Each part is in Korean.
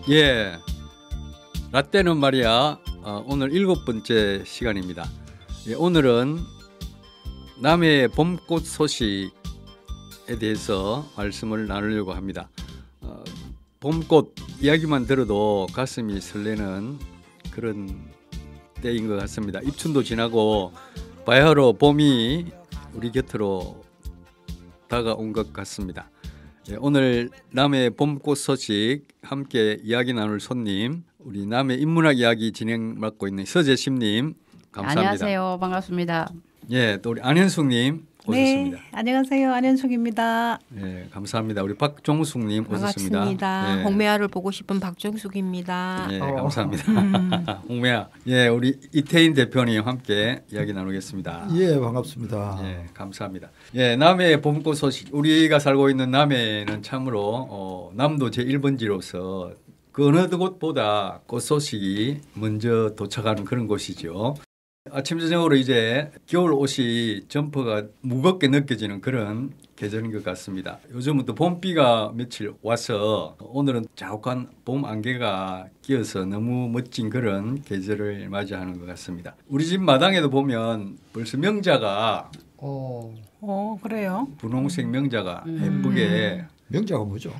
예, 라떼는 말이야. 오늘 7번째 시간입니다. 예, 오늘은 남해의 봄꽃 소식에 대해서 말씀을 나누려고 합니다. 봄꽃 이야기만 들어도 가슴이 설레는 그런 때인 것 같습니다. 입춘도 지나고 바야흐로 봄이 우리 곁으로 다가온 것 같습니다. 예, 오늘 남해 봄꽃 소식 함께 이야기 나눌 손님, 우리 남해 인문학 이야기 진행 맡고 있는 서재심님 감사합니다. 안녕하세요. 반갑습니다. 예, 또 우리 안현숙님 오셨습니다. 네, 안녕하세요. 안현숙입니다. 예, 감사합니다. 우리 박종숙님 오셨습니다. 반갑습니다. 예. 홍매화를 보고 싶은 박종숙입니다. 예, 감사합니다. 홍매화. 예, 우리 이태인 대표님 함께 이야기 나누겠습니다. 예, 반갑습니다. 예, 감사합니다. 예, 남해 봄꽃 소식. 우리가 살고 있는 남해는 참으로 남도 제1번지로서 그 어느 곳보다 꽃 소식이 먼저 도착하는 그런 곳이죠. 아침 저녁으로 이제 겨울 옷이 점퍼가 무겁게 느껴지는 그런 계절인 것 같습니다. 요즘은 또 봄비가 며칠 와서 오늘은 자욱한 봄 안개가 끼어서 너무 멋진 그런 계절을 맞이하는 것 같습니다. 우리 집 마당에도 보면 벌써 명자가 그래요? 분홍색 명자가 예쁘게 명자가 뭐죠?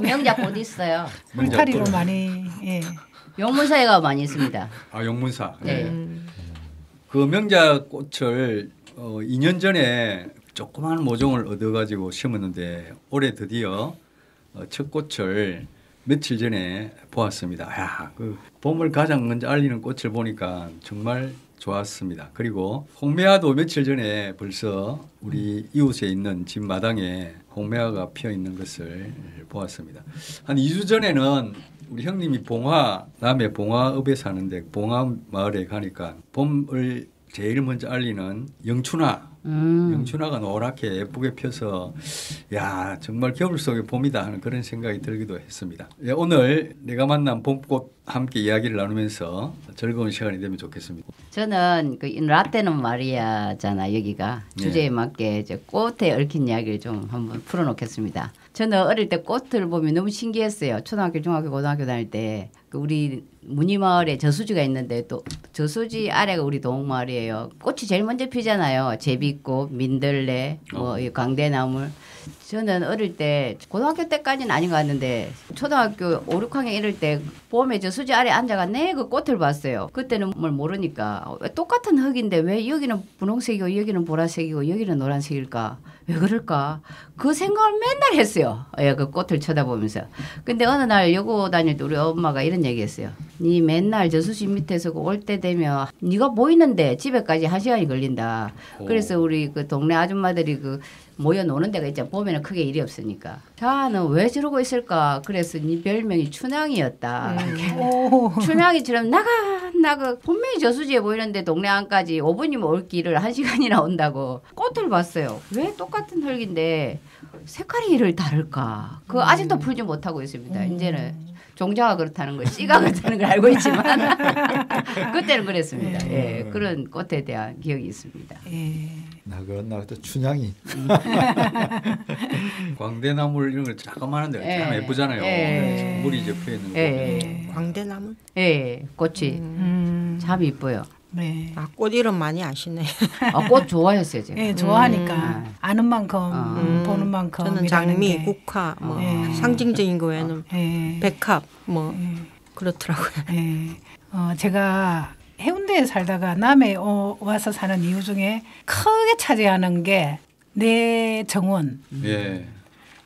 명자꽃 있어요. 울타리로 많이. 예. 용문사에가 많이 있습니다. 아, 용문사. 네. 그 명자 꽃을 2년 전에 조그마한 모종을 얻어가지고 심었는데 올해 드디어 첫 꽃을 며칠 전에 보았습니다. 야, 그 봄을 가장 먼저 알리는 꽃을 보니까 정말 좋았습니다. 그리고 홍매화도 며칠 전에 벌써 우리 이웃에 있는 집 마당에 홍매화가 피어 있는 것을 보았습니다. 한 2주 전에는 우리 형님이 남해 봉화읍에 사는데 봉화 마을에 가니까 봄을 제일 먼저 알리는 영춘화가 노랗게 예쁘게 펴서 야, 정말 겨울 속의 봄이다 하는 그런 생각이 들기도 했습니다. 예, 오늘 내가 만난 봄꽃 함께 이야기를 나누면서 즐거운 시간이 되면 좋겠습니다. 저는 그 라떼는 마리아잖아. 여기가 주제에 맞게 이제 꽃에 얽힌 이야기를 좀 한번 풀어놓겠습니다. 저는 어릴 때 꽃을 보면 너무 신기했어요. 초등학교, 중학교, 고등학교 다닐 때 그 우리 문이마을에 저수지가 있는데 또 저수지 아래가 우리 동마을이에요. 꽃이 제일 먼저 피잖아요. 제비꽃, 민들레, 이 광대나물. 저는 어릴 때 고등학교 때까지는 아닌 것 같는데 초등학교 5, 6학년 이럴 때 봄에 저수지 아래 앉아가 그 꽃을 봤어요. 그때는 뭘 모르니까 왜 똑같은 흙인데 왜 여기는 분홍색이고 여기는 보라색이고 여기는 노란색일까? 왜 그럴까? 그 생각을 맨날 했어요. 예, 그 꽃을 쳐다보면서. 근데 어느 날 여고 다닐 때 우리 엄마가 이런 얘기했어요. 니 맨날 저수지 밑에서 올 때 되면 니가 보이는데 집에까지 1시간이 걸린다. 그래서 우리 그 동네 아줌마들이 그 모여 노는 데가 있잖아. 봄에는 크게 일이 없으니까. 자는 왜 저러고 있을까? 그래서 네 별명이 춘향이었다. 춘향이처럼 나가 분명히 저수지에 보이는데 동네 안까지 5분이면 올 길을 1시간이나 온다고. 꽃을 봤어요. 왜 똑같은 흙인데 색깔이 다를까? 그거 아직도 풀지 못하고 있습니다. 이제는 종자가 그렇다는 걸, 씨가 그렇다는 걸 알고 있지만 그때는 그랬습니다. 예, 그런 꽃에 대한 기억이 있습니다. 나그 춘향이 광대나물 이런 거 자그마한데 참 예쁘잖아요. 물이 접혀 있는 거. 광대나물? 예, 꽃이 참 이뻐요. 네. 아, 꽃 이름 많이 아시네. 꽃 좋아했어요, 제가. 예, 좋아하니까 아는 만큼 보는 만큼. 저는 장미, 국화, 상징적인 거 외에는 백합 그렇더라고요. 제가 해운대에 살다가 남해 와서 사는 이유 중에 크게 차지하는 게 내 정원. 예.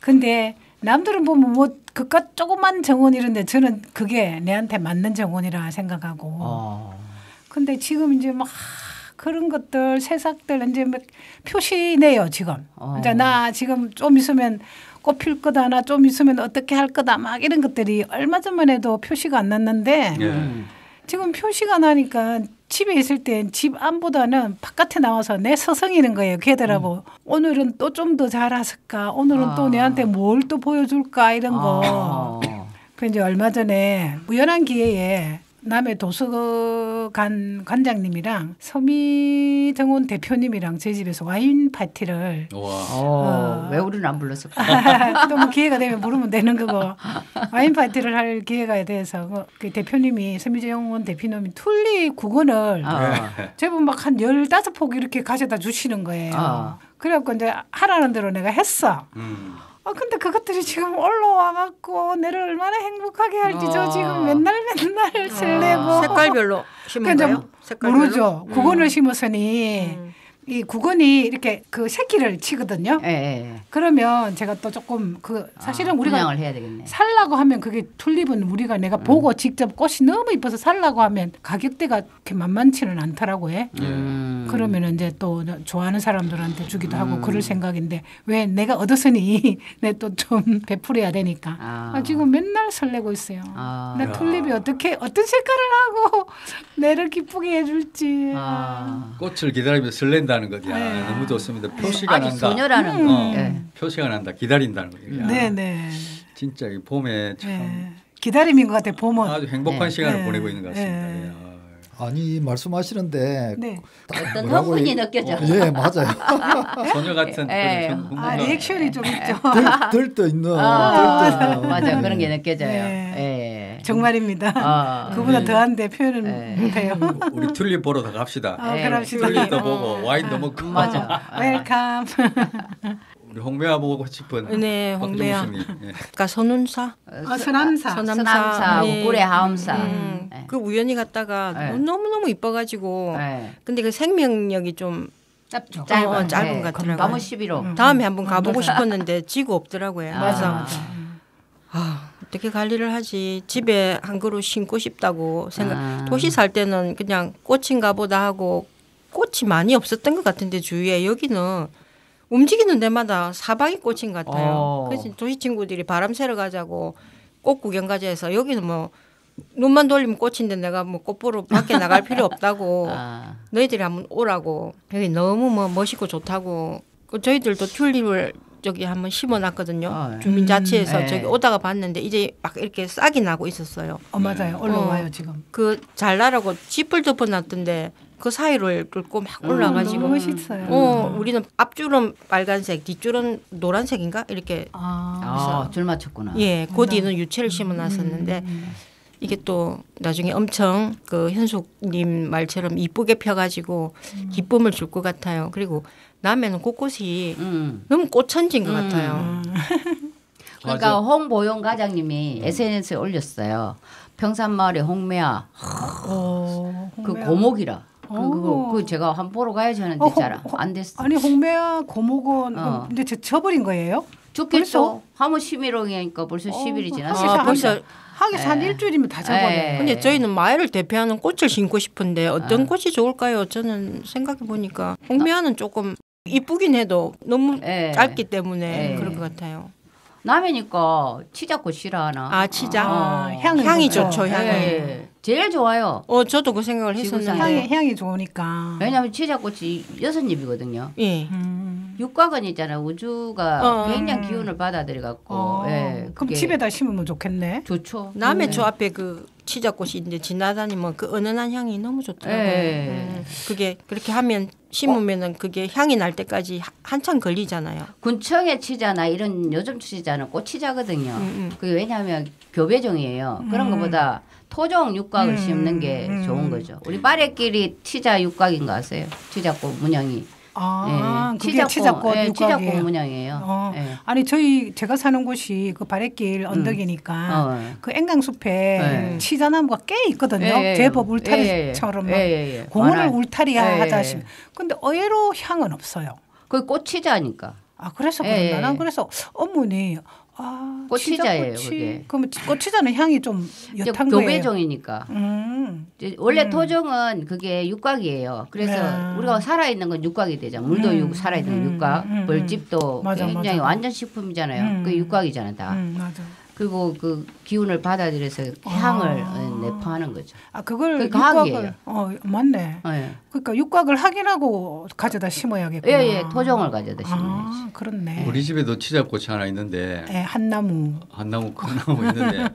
근데 남들은 보면 뭐 그깟 조그만 정원 이런데 저는 그게 내한테 맞는 정원이라 생각하고. 근데 지금 이제 막 그런 것들 새싹들 이제 막 표시네요 지금. 이제 나 지금 좀 있으면 꽃 필 거다, 나 좀 있으면 어떻게 할 거다 막 이런 것들이 얼마 전만 해도 표시가 안 났는데 지금 표시가 나니까 집에 있을 땐 집 안보다는 바깥에 나와서 내 서성이는 거예요. 걔들하고 오늘은 또 좀 더 잘했을까, 오늘은 또 내한테 뭘 또 보여줄까 이런 거. 그 이제 얼마 전에 우연한 기회에 남해 도서관 관장님이랑 서미정원 대표님이랑 저희 집에서 와인 파티를 왜 우리는 안 불렀을까? 또 뭐 기회가 되면 부르면 되는 거고 와인 파티를 할 기회가 돼서 그 대표님이 서미정원 대표님이 튤립 국원을 제법 막 한 15폭 이렇게 가져다 주시는 거예요. 그래갖고 이제 하라는 대로 내가 했어. 근데 그것들이 지금 올라와 갖고 내를 얼마나 행복하게 할지 저 지금 맨날 설레고 색깔별로 심은 거예요? 색깔별로? 모르죠. 국원을 심었으니 이 국원이 이렇게 그 새끼를 치거든요. 그러면 제가 또 조금 그 사실은 우리가 분양을 해야 되겠네. 살라고 하면 그게 튤립은 우리가 내가 보고 직접 꽃이 너무 이뻐서 살라고 하면 가격대가 그렇게 만만치는 않더라고요. 그러면 이제 또 좋아하는 사람들한테 주기도 하고 그럴 생각인데 왜 내가 얻었으니 내 또 좀 베풀어야 되니까 지금 맨날 설레고 있어요. 나 튤립이 어떻게 어떤 색깔을 하고 내를 기쁘게 해줄지. 꽃을 기다리면서 설렌다는 거지. 너무 좋습니다. 표시가 아직 난다. 소녀라는 거. 표시가 난다. 기다린다는 거예요. 네네. 진짜 이 봄에 참 기다림인 것 같아요. 봄은. 아주 행복한 시간을 보내고 있는 것 같습니다. 아니 말씀하시는데 어떤 흥분이 느껴져. 예 맞아요. 소녀 같은 그런 흥분감. 리액션이 좀 있죠. 들떠 있는. 맞아 그런 게 느껴져요. 정말입니다. 그보다 더한데 표현은 못해요. 우리 튤립 보러 다 갑시다. 그럽시다. 튤립도 보고 와인도 먹고. 맞아. 웰컴. 우리 홍매화 보고 싶은. 네, 홍매화. 그러니까 선운사. 서남사. 우구레 하엄사. 그 우연히 갔다가 너무 이뻐가지고. 근데 그 생명력이 좀 짧은 것 같더라고요. 너무 11호. 다음에 한번 가보고 싶었는데 지구 없더라고요. 맞아. 어떻게 관리를 하지? 집에 한 그루 심고 싶다고 생각. 도시 살 때는 그냥 꽃인가 보다 하고 꽃이 많이 없었던 것 같은데 주위에 여기는 움직이는 데마다 사방이 꽃인 것 같아요. 그래서 도시 친구들이 바람 쐬러 가자고 꽃 구경 가자 해서 여기는 뭐 눈만 돌리면 꽃인데 내가 뭐 꽃 보러 밖에 나갈 필요 없다고 너희들이 한번 오라고 여기 너무 뭐 멋있고 좋다고 저희들도 튤립을 저기 한번 심어놨거든요. 주민자치에서 저기 오다가 봤는데 이제 막 이렇게 싹이 나고 있었어요. 맞아요. 올라와요 지금. 그 잘나라고 짚을 덮어놨던데 그 사이를 뚫고 막 올라가지고 너무 멋있어요. 우리는 앞줄은 빨간색, 뒷줄은 노란색인가 이렇게 줄 맞췄구나. 예, 그 뒤는 유채를 심어놨었는데 이게 또 나중에 엄청 그 현숙님 말처럼 이쁘게 펴가지고 기쁨을 줄 것 같아요. 그리고 남해는 곳곳이 너무 꽃천지인 것 같아요. 그러니까 홍보용 과장님이 SNS에 올렸어요. 평산마을의 홍매화. 그 고목이라. 그 제가 한 보러 가야지 하는데 잘 안 됐어. 아니 홍매화 고목은 근데 저버린 거예요? 죽겠죠. 하모 11호이니까 벌써 10일이 지났어요. 벌써 하기 한 일주일이면 다 잡아요. 근데 저희는 마을을 대표하는 꽃을 심고 싶은데 어떤 꽃이 좋을까요? 저는 생각해 보니까 홍매화는 조금 이쁘긴 해도 너무 짧기 때문에 그럴 것 같아요. 남해니까 치자꽃 싫어하나? 치자. 향이 좋죠. 향이. 제일 좋아요. 저도 그 생각을 했었는데 향이 좋으니까. 왜냐하면 치자꽃이 6잎이거든요. 예. 육각은 있잖아. 우주가 굉장히 기운을 받아들여 갖고. 그럼 집에다 심으면 좋겠네. 좋죠. 남해 저 앞에 그 치자꽃이 있는데 지나다니면 그 은은한 향이 너무 좋더라고요. 그게 그렇게 하면 심으면은 그게 향이 날 때까지 한참 걸리잖아요. 군청의 치자나 이런 요즘 치자는 꽃치자거든요. 그게 왜냐하면 교배종이에요. 그런 것보다 토종 육각을 심는 게 좋은 거죠. 우리 빠레끼리 치자 육각인 거 아세요? 치자꽃 문양이. 그게 치자꽃 치자꽃 문양이에요. 아니 제가 사는 곳이 그 바래길 언덕이니까 그 앵강숲에 치자나무가 꽤 있거든요. 제법 울타리처럼 공원을 울타리화 하자 하시면. 근데 의외로 향은 없어요. 그 꽃치자니까. 그래서 그런가? 난 그래서 어머니 꽃치자예요, 그게. 그럼 꽃치자는 향이 좀 옅은 거예요. 교배종이니까. 원래 토종은 그게 육각이에요. 그래서 우리가 살아있는 건 육각이 되죠. 물도 살아있는 육각, 벌집도 굉장히 완전 식품이잖아요. 그게 육각이잖아요, 다. 맞아. 그리고 그 기운을 받아들여서 향을 내포하는 거죠. 아 그걸 그게 과학이에요. 맞네. 예. 그러니까 육각을 확인하고 가져다 심어야겠구나. 예, 토종을 가져다 심어야지. 그렇네. 우리 집에도 치자꽃이 하나 있는데 예, 한나무. 한나무 큰 나무 있는데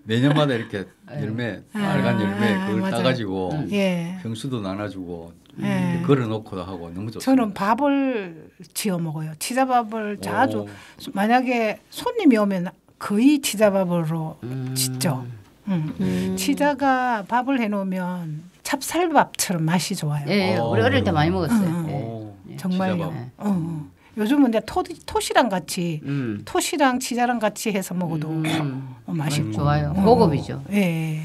매년마다 이렇게 열매 빨간 열매 그걸 맞아요. 따가지고 예. 병수도 나눠주고 예. 걸어놓고도 하고 너무 좋습니다. 저는 밥을 지어 먹어요. 치자밥을 자주 오. 만약에 손님이 오면 거의 치자밥으로 짓죠. 치자가 밥을 해놓으면 찹쌀밥처럼 맛이 좋아요. 예, 우리 어릴 때 많이 먹었어요. 예. 오, 정말요. 치자밥. 요즘은 이제 토시랑 같이 음. 토시랑 치자랑 같이 해서 먹어도 맛있고 좋아요. 고급이죠. 예.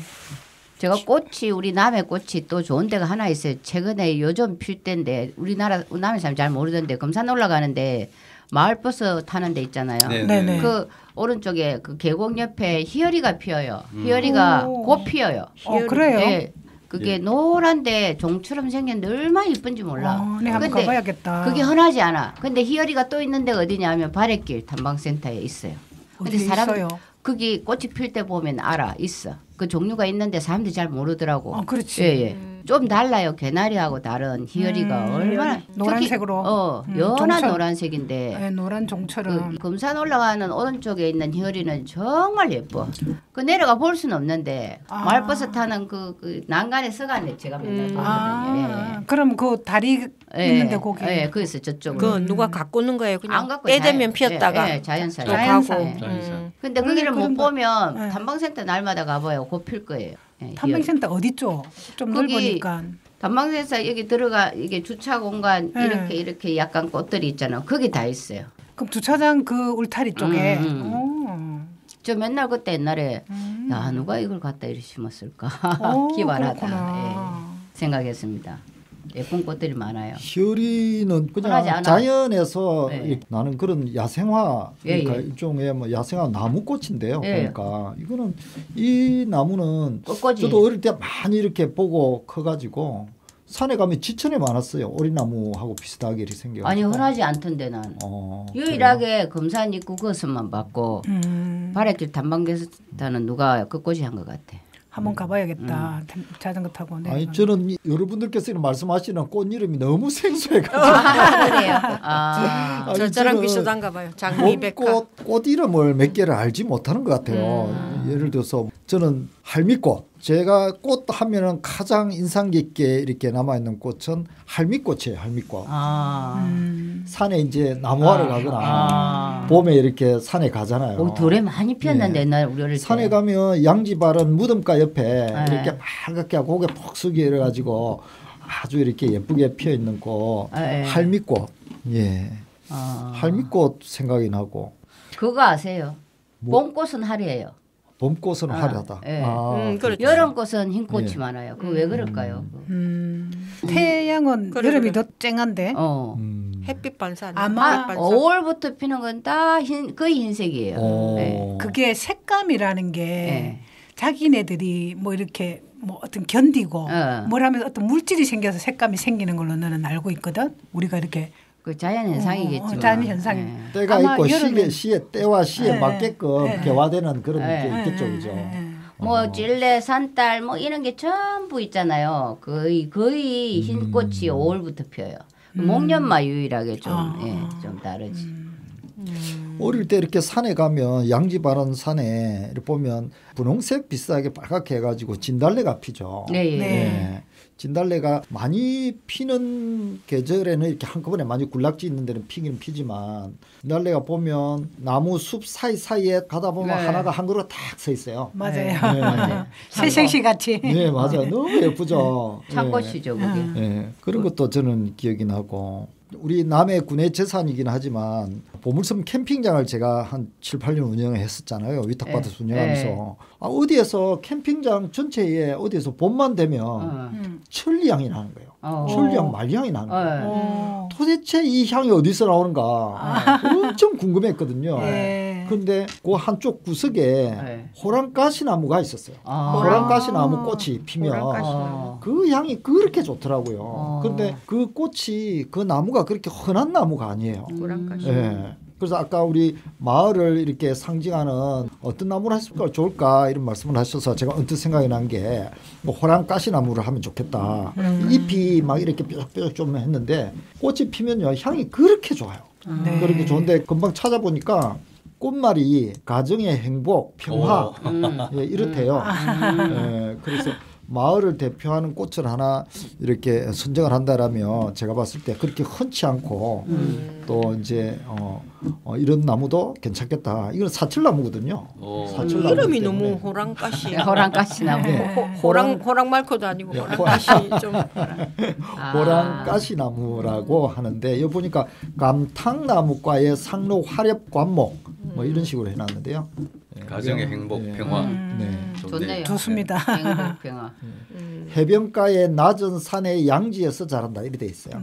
제가 꽃이 우리 남해 꽃이 또 좋은 데가 하나 있어요. 최근에 요즘 필 때인데 우리나라 남해 사람 잘 모르던데 금산 올라가는데 마을버스 타는 데 있잖아요. 네네. 그 오른쪽에 그 계곡 옆에 희열이가 피어요. 희열이가 오. 곧 피어요. 그래요? 예. 그게 노란데 종처럼 생겼는데 얼마나 이쁜지 몰라. 네, 한번 근데 가봐야겠다. 그게 흔하지 않아. 근데 희열이가 또 있는 데가 어디냐면 발해길 탐방센터에 있어요. 근데 어디 사람 있어요? 거기 꽃이 필 때 보면 알아. 있어. 그 종류가 있는데 사람들이 잘 모르더라고. 그렇지. 예, 예. 좀 달라요. 개나리하고 다른 희열이가 얼마나 노란색으로. 연한 종처럼. 노란색인데 예, 노란 종처럼. 그 금산 올라가는 오른쪽에 있는 희열이는 정말 예뻐. 그 내려가 볼 수는 없는데 마을버스 타는 그 난간에 서간에 제가 맨날 보거든요. 그럼 그 다리 예. 있는데 거기. 예, 거기서 저쪽으로. 그 누가 갖고 오는 거예요. 안 그냥 갖고 때 되면 피었다가 예, 자연산. 또 자연산. 가고. 자연산. 근데 원래 거기를 못 그런 거- 보면 예. 탐방센터 날마다 가봐요. 곧 필 거예요. 예, 탐방센터 어디 쪽? 좀 거기 넓으니까. 탐방센터 여기 들어가 이게 주차 공간 네. 이렇게 약간 꽃들이 있잖아요. 거기 다 있어요. 그럼 주차장 그 울타리 쪽에. 저 맨날 그때 옛날에 야 누가 이걸 갖다 이리 심었을까 기발하다 그렇구나. 예, 생각했습니다. 예쁜 꽃들이 많아요. 희열이는 흔하지 그냥 않아요. 자연에서 네. 이렇게 나는 그런 야생화 예, 그러니까 예. 일종의 뭐 야생화 나무꽃인데요. 예. 그러니까 이거는 이 나무는 꽃꽂이. 저도 어릴 때 많이 이렇게 보고 커가지고 산에 가면 지천에 많았어요. 오리나무하고 비슷하게 이렇게 생겨. 아니 흔하지 않던데 난 그래요? 유일하게 금산 입구 그것만 봤고 음. 발해길 탐방센터는 누가 그 꽃이 한 것 같아. 한번 가봐야겠다. 자전거 타고 아니 내려가면. 저는 여러분들께서 말씀하시는 꽃 이름이 너무 생소해가지고 그래요. 아, 아니, 저랑 저는 비슷한가 봐요. 장미백화. 꽃 이름을 몇 개를 알지 못하는 것 같아요. 예를 들어서 저는 할미꽃. 제가 꽃 하면은 가장 인상 깊게 이렇게 남아 있는 꽃은 할미꽃이에요. 할미꽃. 산에 이제 나무하러 가거나 봄에 이렇게 산에 가잖아요. 오, 돌에 많이 피었는데 옛날 우리 어릴 때. 산에 가면 양지바른 무덤가 옆에 이렇게 빨갛게 하고 고개 푹 숙여 이래가지고 아주 이렇게 예쁘게 피어 있는 꽃 할미꽃. 예. 할미꽃 생각이 나고. 그거 아세요? 봄꽃은 하려요. 봄꽃은 화려하다. 예. 그렇죠. 여름꽃은 흰꽃이 예. 많아요. 그 왜 그럴까요? 태양은 그래, 여름이 그래. 더 쨍한데. 햇빛 반사. 아마 5월부터 피는 건 다 거의 흰색이에요. 오. 예. 그게 색감이라는 게 예. 자기네들이 뭐 이렇게 뭐 어떤 견디고 뭐라면 어떤 물질이 생겨서 색감이 생기는 걸로 나는 알고 있거든. 우리가 이렇게 그 자연 현상이겠지만. 자연 현상이. 예. 때가 아마 있고 여름엔- 시에 때와 시에 네. 맞게끔 네. 개화되는 그런 네. 게 있겠죠, 그죠? 뭐 찔레, 산딸 뭐 이런 게 전부 있잖아요. 거의 흰꽃이 5월부터 피어요. 목련마 유일하게 좀 다르지. 어릴 때 이렇게 산에 가면 양지 바른 산에 이렇게 보면 분홍색 비슷하게 빨갛게 해가지고 진달래가 피죠. 네, 예. 네. 진달래가 많이 피는 계절에는 이렇게 한꺼번에 많이 굴락지 있는 데는 피기는 피지만 진달래가 보면 나무 숲 사이사이에 가다 보면 네. 하나가 한 그루 딱 서 있어요. 맞아요. 새색시 같이. 네, 맞아요. 너무 예쁘죠. 창꽃이죠, 그게. 네, 그런 것도 저는 기억이 나고 우리 남해 군의 재산이긴 하지만 보물섬 캠핑장을 제가 한 7, 8년 운영을 했었잖아요. 위탁받아서 운영하면서 어디에서 캠핑장 전체에 어디에서 봄만 되면 천리향이 나는 거예요. 천리향, 말향이 나는 거예요. 도대체 이 향이 어디서 나오는가 엄청 궁금했거든요. 그런데 그 한쪽 구석에 호랑가시 나무가 있었어요. 호랑가시 나무 꽃이 피면 그 향이 그렇게 좋더라고요. 그런데 그 꽃이 그 나무가 그렇게 흔한 나무가 아니에요. 호랑가시. 예. 그래서 아까 우리 마을을 이렇게 상징하는 어떤 나무를 했을까 좋을까 이런 말씀을 하셔서 제가 언뜻 생각이 난 게 뭐 호랑가시나무를 하면 좋겠다. 잎이 막 이렇게 뾰족뾰족 좀 했는데 꽃이 피면요 향이 그렇게 좋아요. 네. 그렇게 좋은데 금방 찾아보니까 꽃말이 가정의 행복, 평화 예, 이렇대요. 예, 그래서 마을을 대표하는 꽃을 하나 이렇게 선정을 한다라면 제가 봤을 때 그렇게 흔치 않고 또 이제 이런 나무도 괜찮겠다. 이건 사철나무거든요. 사철나무 이름이 너무 호랑가시. 호랑가시나무. 호랑 말코도 아니고 예, 호랑가시 좀. 호랑가시나무라고 하는데 여기 보니까 감탕나무과의 상로 화렵 관목 뭐 이런 식으로 해놨는데요. 예, 가정의 행복, 예, 평화. 네. 좋네요. 좋습니다. 행복, 평화. 해변가의 낮은 산의 양지에서 자란다 이렇게 돼 있어요.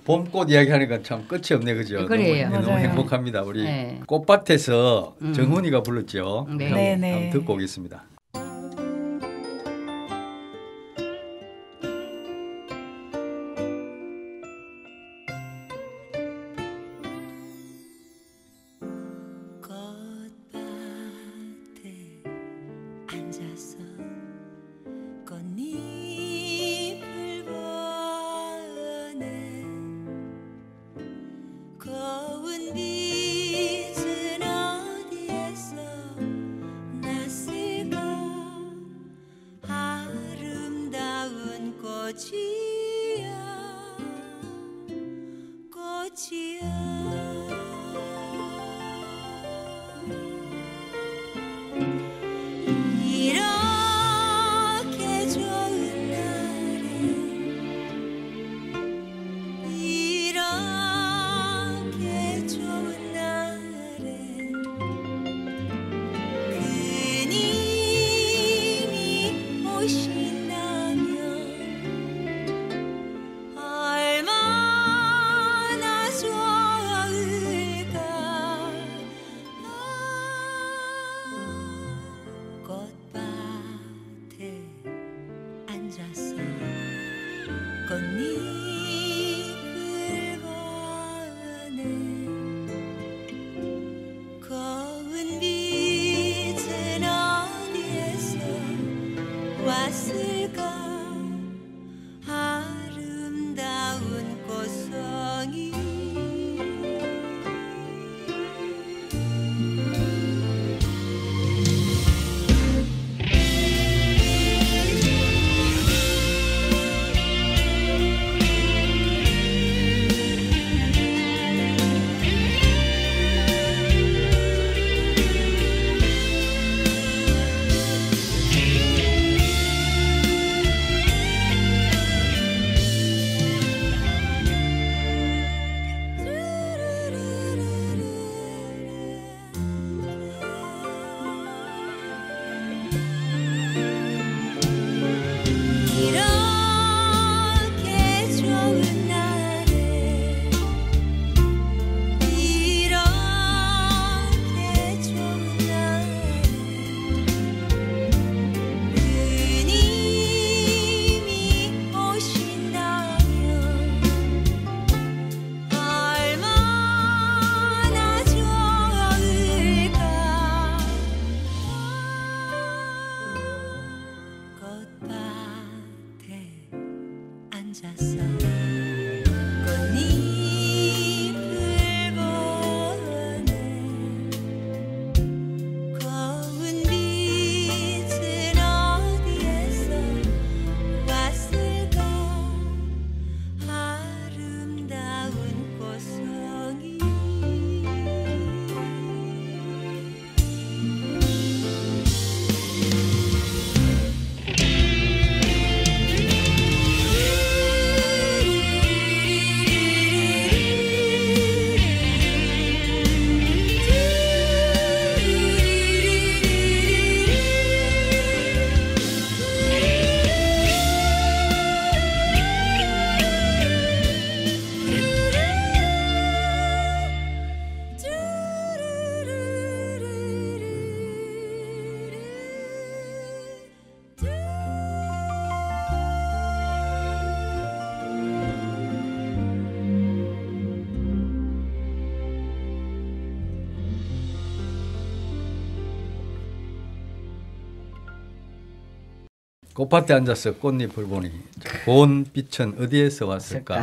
봄꽃 이야기하니까 참 끝이 없네, 그죠? 그래요. 너무 맞아요. 행복합니다. 우리 네. 꽃밭에서 정훈이가 불렀죠. 네. 한번, 네. 한번 듣고 오겠습니다. 꽃밭에 앉아서 꽃잎을 보네 고운 빛은 어디에서 났을까 아름다운 꽃이야 꽃이야 이렇게 좋은 날에 이렇게 좋은 날에 그님이 오신다면 얼마나 좋을까 꽃밭에 앉아서 꽃잎을 보네 고운 빛은 어디에서 왔을까 아름다운 꽃송이 꽃밭에 앉아서 꽃잎을 보니 고운 빛은 어디에서 왔을까?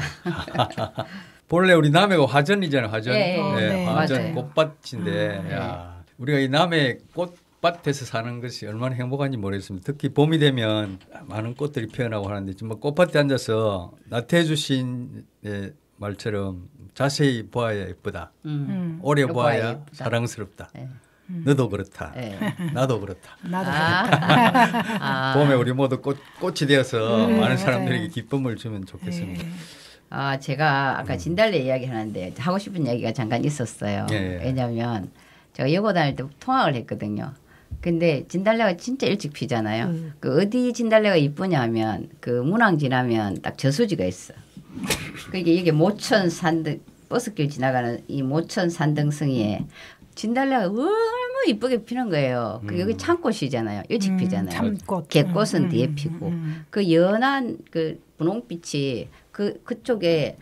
본래 우리 남해가 화전이잖아요. 화전. 예, 예. 네, 화전 맞아요. 꽃밭인데 야, 우리가 이 남해 꽃밭에서 사는 것이 얼마나 행복한지 모르겠습니다. 특히 봄이 되면 많은 꽃들이 피어나고 하는데 정말 꽃밭에 앉아서 나태주 시인의 말처럼 자세히 보아야 예쁘다. 오래 보아야 예쁘다. 사랑스럽다. 예. 너도 그렇다. 예. 나도 그렇다. 나도 봄에 우리 모두 꽃이 되어서 많은 사람들에게 맞아요. 기쁨을 주면 좋겠습니다. 제가 아까 진달래 이야기 하는데 하고 싶은 얘기가 잠깐 있었어요. 예. 왜냐하면 제가 여고 다닐 때 통학을 했거든요. 근데 진달래가 진짜 일찍 피잖아요. 그 어디 진달래가 이쁘냐 하면 그 문항 지나면 딱 저수지가 있어. 그게 이게 모천 산등 버스길 지나가는 이 모천 산등성이에 진달래가 얼마나 이쁘게 피는 거예요. 그 여기 참꽃이잖아요. 일찍 피잖아요. 참꽃. 개꽃은 뒤에 피고 그 연한 그 분홍빛이 그쪽에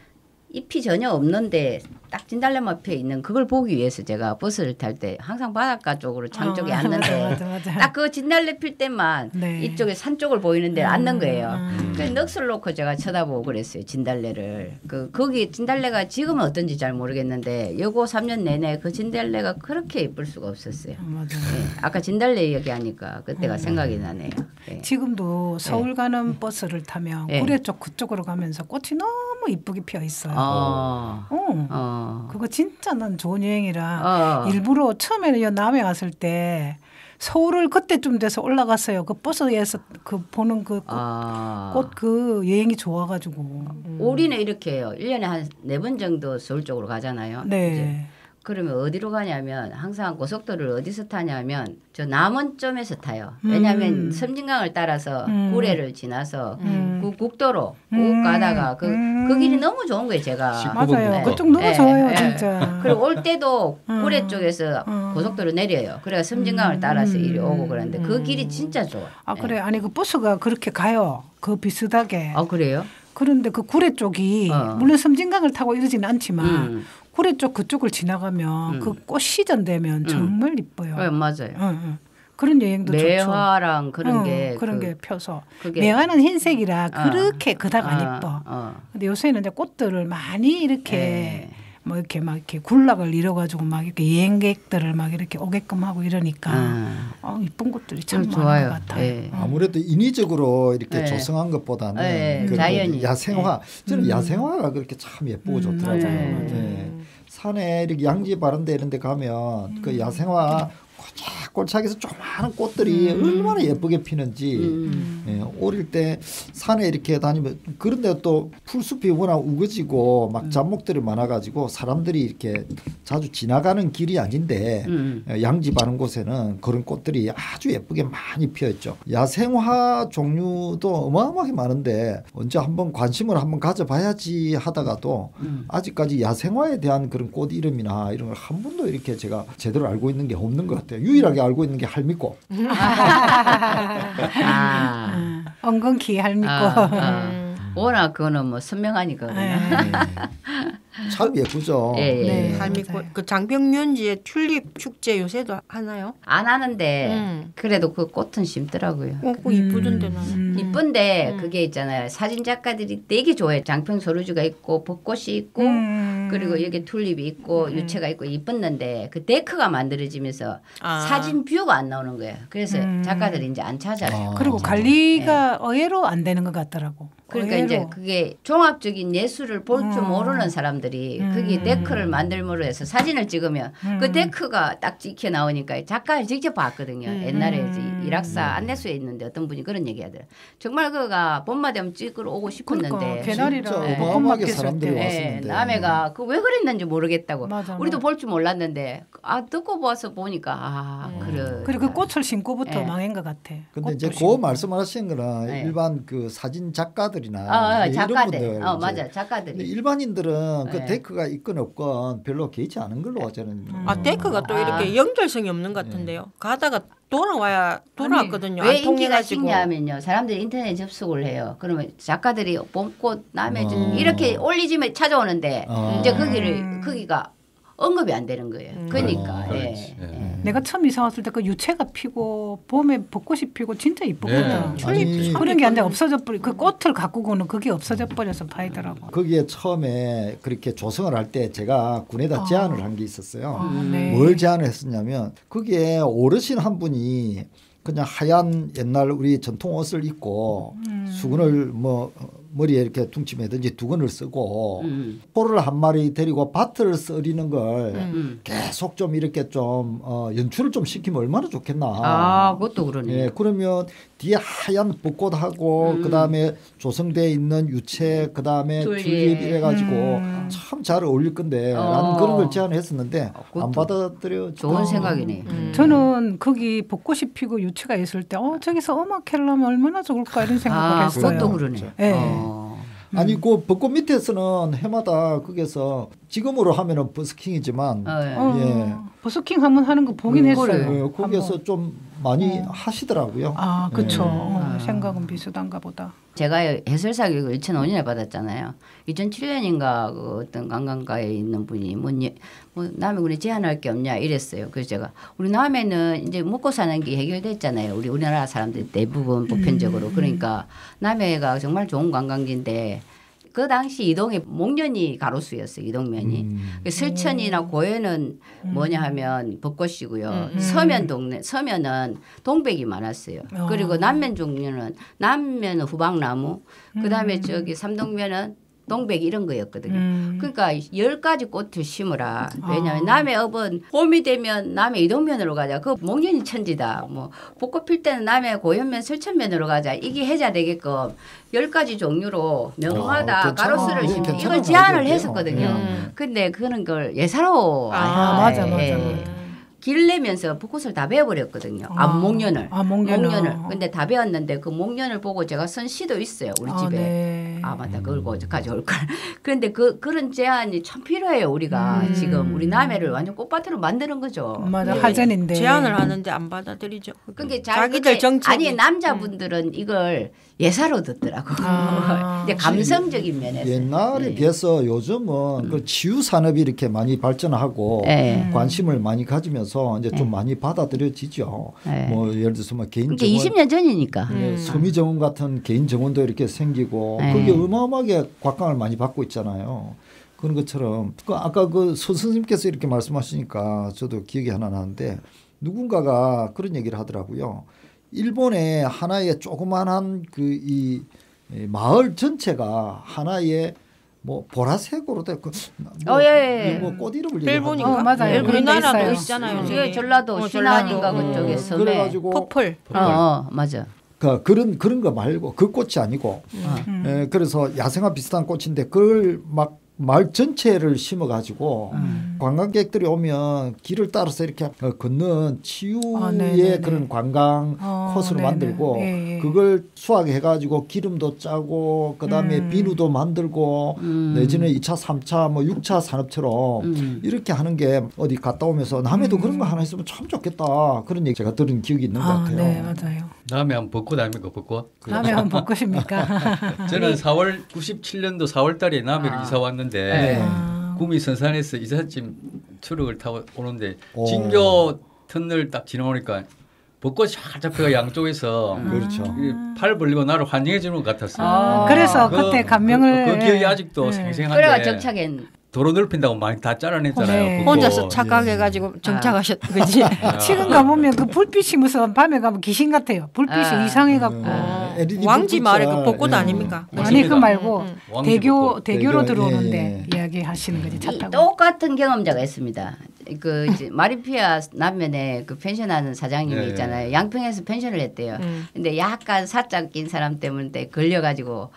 잎이 전혀 없는데 딱 진달래만 피어 있는 그걸 보기 위해서 제가 버스를 탈 때 항상 바닷가 쪽으로 장 쪽에 앉는데 맞아. 딱 그 진달래 필 때만 네. 이쪽에 산 쪽을 보이는 데를 앉는 거예요. 그래서 넋을 놓고 제가 쳐다보고 그랬어요. 진달래를. 거기 진달래가 지금은 어떤지 잘 모르겠는데 여고 3년 내내 그 진달래가 그렇게 예쁠 수가 없었어요. 맞아. 예, 아까 진달래 얘기하니까 그때가 생각이 나네요. 예. 지금도 서울 가는 버스를 타면 예. 구례 쪽 그쪽으로 가면서 꽃이 너무 이쁘게 피어 있어요. 그거 진짜 난 좋은 여행이라 일부러 처음에는 여 남해 갔을 때 서울을 그때쯤 돼서 올라갔어요. 그 버스에서 그 보는 그 꽃 그 여행이 좋아가지고. 우리는 이렇게 해요. 1년에 한 4번 정도 서울 쪽으로 가잖아요. 네. 이제. 그러면 어디로 가냐면 항상 고속도로를 어디서 타냐면 저 남원점에서 타요. 왜냐하면 섬진강을 따라서 구례를 지나서 그 국도로 쭉 가다가 그 길이 너무 좋은 거예요. 제가. 맞아요. 네. 그쪽 너무 예, 좋아요, 예. 진짜. 그리고 올 때도 구례 쪽에서 고속도로 내려요. 그래가 섬진강을 따라서 이리 오고 그러는데 그 길이 진짜 좋아. 아 그래 아니 그 버스가 그렇게 가요. 그 비슷하게. 아 그래요? 그런데 그 구례 쪽이 물론 섬진강을 타고 이러지는 않지만 구례 쪽 그쪽을 지나가면 그 꽃 시즌 되면 정말 이뻐요. 네, 맞아요. 그런 여행도 매화랑 좋죠. 그런 게 그런 게 펴서 그게- 매화는 흰색이라 그렇게 그닥 안 어, 이뻐. 어. 근데 요새는 이제 꽃들을 많이 이렇게 네. 뭐 이렇게 막 이렇게 군락을 이뤄가지고 막 이렇게 여행객들을 막 이렇게 오게끔 하고 이러니까 이쁜 꽃들이 참 많은 좋아요. 것 같아요. 예. 아무래도 인위적으로 이렇게 네. 조성한 것보다는 네, 그 자연이. 야생화 저는 야생화가 그렇게 참 예쁘고 좋더라고요. 맞아요. 네. 산에 이렇게 양지 바른 데 이런 데 가면 그 야생화 꼴짝에서 조그마한 꽃들이 얼마나 예쁘게 피는지 예, 어릴 때 산에 이렇게 다니면 그런데 또 풀숲이 워낙 우거지고 막 잡목들이 많아가지고 사람들이 이렇게 자주 지나가는 길이 아닌데 양지 바른 곳에는 그런 꽃들이 아주 예쁘게 많이 피어있죠. 야생화 종류도 어마어마하게 많은데 언제 한번 관심을 한번 가져봐야지 하다가도 아직까지 야생화에 대한 그런 꽃 이름이나 이런 걸 한 번도 이렇게 제가 제대로 알고 있는 게 없는 것 같아요. 유일하게 알고 있는 게 할미꽃. 엉겅퀴 할미꽃. 워낙 그거는 뭐 선명하니까. 참 예쁘죠. 예, 예. 네. 할미꽃 맞아요. 그 장평윤지의 튤립 축제 요새도 하나요? 안 하는데 그래도 그 꽃은 심더라고요. 그 이쁘던데 나는. 이쁜데 그게 있잖아요. 사진 작가들이 되게 좋아해. 장평 소루주가 있고 벚꽃이 있고 그리고 여기 튤립이 있고 유채가 있고 이뻤는데 그 데크가 만들어지면서 사진 뷰가 안 나오는 거예요. 그래서 작가들이 이제 안 찾아요. 그리고 관리가 의외로 안 되는 것 같더라고. 그러니까 의외로. 이제 그게 종합적인 예술을 볼 줄 모르는 사람들이 거기 데크를 만들므로 해서 사진을 찍으면 그 데크가 딱 찍혀 나오니까 작가를 직접 봤거든요. 옛날에 이제 일학사 안내소에 있는데 어떤 분이 그런 얘기하더라고요. 정말 그가 봄마 되면 찍으러 오고 싶었는데 그러니까 개나리라 진짜 네. 어마어마하게 네. 사람들이 네. 왔었는데. 남해가 그 왜 그랬는지 모르겠다고. 맞아, 우리도 맞아. 볼 줄 몰랐는데 듣고 와서 보니까 그래. 그리고 그 꽃을 심고부터 네. 망한 것 같아. 근데 이제 꽃도 그 심고. 말씀하시는 거는 네. 일반 그 사진 작가들이나 이런 작가들. 분들 이제. 맞아. 근데 작가들이. 일반인들은 그 네. 데크가 있건 없건 별로 개의치 않은 걸로 저는. 데크가 또 이렇게 연결성이 없는 것 같은데요. 가다가 돌아왔거든요. 왜 안 인기가 통해가지고. 식냐면요. 사람들이 인터넷 접속을 해요. 그러면 작가들이 봄꽃 남해 어. 이렇게 올리지면 찾아오는데 이제 거기가 언급이 안 되는 거예요. 그러니까 그렇지. 내가 처음 이사 왔을 때 그 유채가 피고 봄에 벚꽃이 피고 진짜 이쁘거든. 아니, 그런 게 완전 없어져 버리. 그 꽃을 가꾸고는 그게 없어져 버려서 파이더라고. 거기에 처음에 그렇게 조성을 할 때 제가 군에다 제안을 한 게 있었어요. 네. 뭘 제안을 했었냐면 거기에 어르신 한 분이 그냥 하얀 옛날 우리 전통 옷을 입고 수건을 뭐 머리에 이렇게 둥치매든지 두건을 쓰고 포를 한 마리 데리고 밭을 썰이는 걸 계속 좀 이렇게 좀 연출을 좀 시키면 얼마나 좋겠나. 아, 그것도 그러네요. 예, 그러면 뒤에 하얀 벚꽃하고 그다음에 조성되어 있는 유채 그다음에 튤립 이래가지고 참 잘 어울릴 건데 나는 그런 걸 제안했었는데 안 받아들여. 좋은 생각이네요. 저는 거기 벚꽃이 피고 유채가 있을 때 저기서 음악 하려면 얼마나 좋을까 이런 생각을 했어요. 그것도 그러네. 네. 아니 그 벚꽃 밑에서는 해마다 거기서 지금으로 하면은 버스킹이지만 예. 버스킹 한번 하는 거 보긴 했어요. 거기에서 좀 많이 하시더라고요. 아, 그렇죠. 생각은 비슷한가 보다. 제가 해설사 교육을 2005년에 받았잖아요. 2007년인가 그 어떤 관광가에 있는 분이 뭐 남해군에 제안할 게 없냐 이랬어요. 그래서 제가 우리 남해는 이제 먹고 사는 게 해결됐잖아요. 우리나라 사람들 대부분 보편적으로. 그러니까 남해가 정말 좋은 관광지인데 그 당시 이동에 목련이 가로수였어요. 이동면이. 설천이나 고해는 뭐냐 하면 벚꽃이고요. 서면 동네 서면은 동백이 많았어요. 그리고 남면 종류는 남면은 후박나무. 그다음에 저기 삼동면은 동백 이런 거였거든요. 그러니까 10가지 꽃을 심으라. 왜냐하면 남의 업은 봄이 되면 남의 이동면으로 가자. 그 목련이 천지다. 뭐 벚꽃 필 때는 남의 고현면 설천면으로 가자. 이게 해자 되게끔 10가지 종류로 명마다 가로수를 심는 이걸 제안을 했었거든요. 근데 그런 걸 예사로 맞아. 길 내면서 벚꽃을 다 베어버렸거든요. 목련을. 목련을. 근데 다 베었는데 그 목련을 보고 제가 쓴 시도 있어요. 우리 집에. 네. 맞다. 그걸 가져올 걸. 그런데 그런 제안이 참 필요해요. 우리가 지금 우리 남해를 완전 꽃밭으로 만드는 거죠. 맞아. 하전인데. 제안을 하는데 안 받아들이죠. 그러니까 자기들 정책. 아니 남자분들은 이걸 예사로 듣더라고. 이제 감성적인 면에서. 옛날에 비해서 요즘은 그 치유 산업이 이렇게 많이 발전하고 관심을 많이 가지면서 이제 좀 많이 받아들여지죠. 뭐 예를 들어서 뭐 개인 정원. 20년 전이니까. 서미 정원 같은 개인 정원도 이렇게 생기고 그게 어마어마하게 곽강을 많이 받고 있잖아요. 그런 것처럼 아까 그 서 선생님께서 이렇게 말씀하시니까 저도 기억이 하나 나는데 누군가가 그런 얘기를 하더라고요. 일본의 하나의 조그만한 그 이 마을 전체가 하나의 뭐 보라색으로 됐고 뭐 꽃 이름을 일본인가? 맞아요. 우리나라도 있잖아요. 저기 전라도 신안인가 그쪽에 섬에 그래가지고 퍼플. 맞아. 그런 거 말고 그 꽃이 아니고 그래서 야생화 비슷한 꽃인데 그걸 막 마을 전체를 심어가지고 관광객들이 오면 길을 따라서 이렇게 걷는 치유의 그런 관광 코스로 만들고 그걸 수확해가지고 기름도 짜고 그다음에 비누도 만들고 내지는 2차, 3차, 뭐 6차 산업처럼 이렇게 하는 게 어디 갔다 오면서 남해도 그런 거 하나 있으면 참 좋겠다 그런 얘기 제가 들은 기억이 있는 것 같아요. 네, 맞아요. 다음에 한번 벚꽃 아닙니까 벚꽃? 다음에 한번 벚꽃입니까? 저는 97년도 4월 달에 남해를 이사 왔는데 구미 선산에서 이삿짐 트럭을 타고 오는데 진교 터널 딱 지나오니까 벚꽃이 쫙 잡혀가 양쪽에서 그렇죠. 팔 벌리고 나를 환영해 주는 것 같았어요. 그래서 그때 감명을 그 기억이 아직도 생생한데 그래가 정착엔 도로 넓힌다고 많이 다 잘라냈잖아요. 혼자서 착각해가지고 정착하셨 그지. 지금 가보면 그 불빛이 무슨 밤에 가면 귀신 같아요. 불빛이 이상해갖고. 왕지 말에 그 벚꽃 아닙니까? 아니 그 말고 대교로 대교, 들어오는데 이야기하시는 거지 차 타고. 똑같은 경험자가 있습니다. 그 이제 마리피아 남면에 그 펜션하는 사장님이 있잖아요. 양평에서 펜션을 했대요. 근데 약간 사짝 낀 사람 때문에 걸려가지고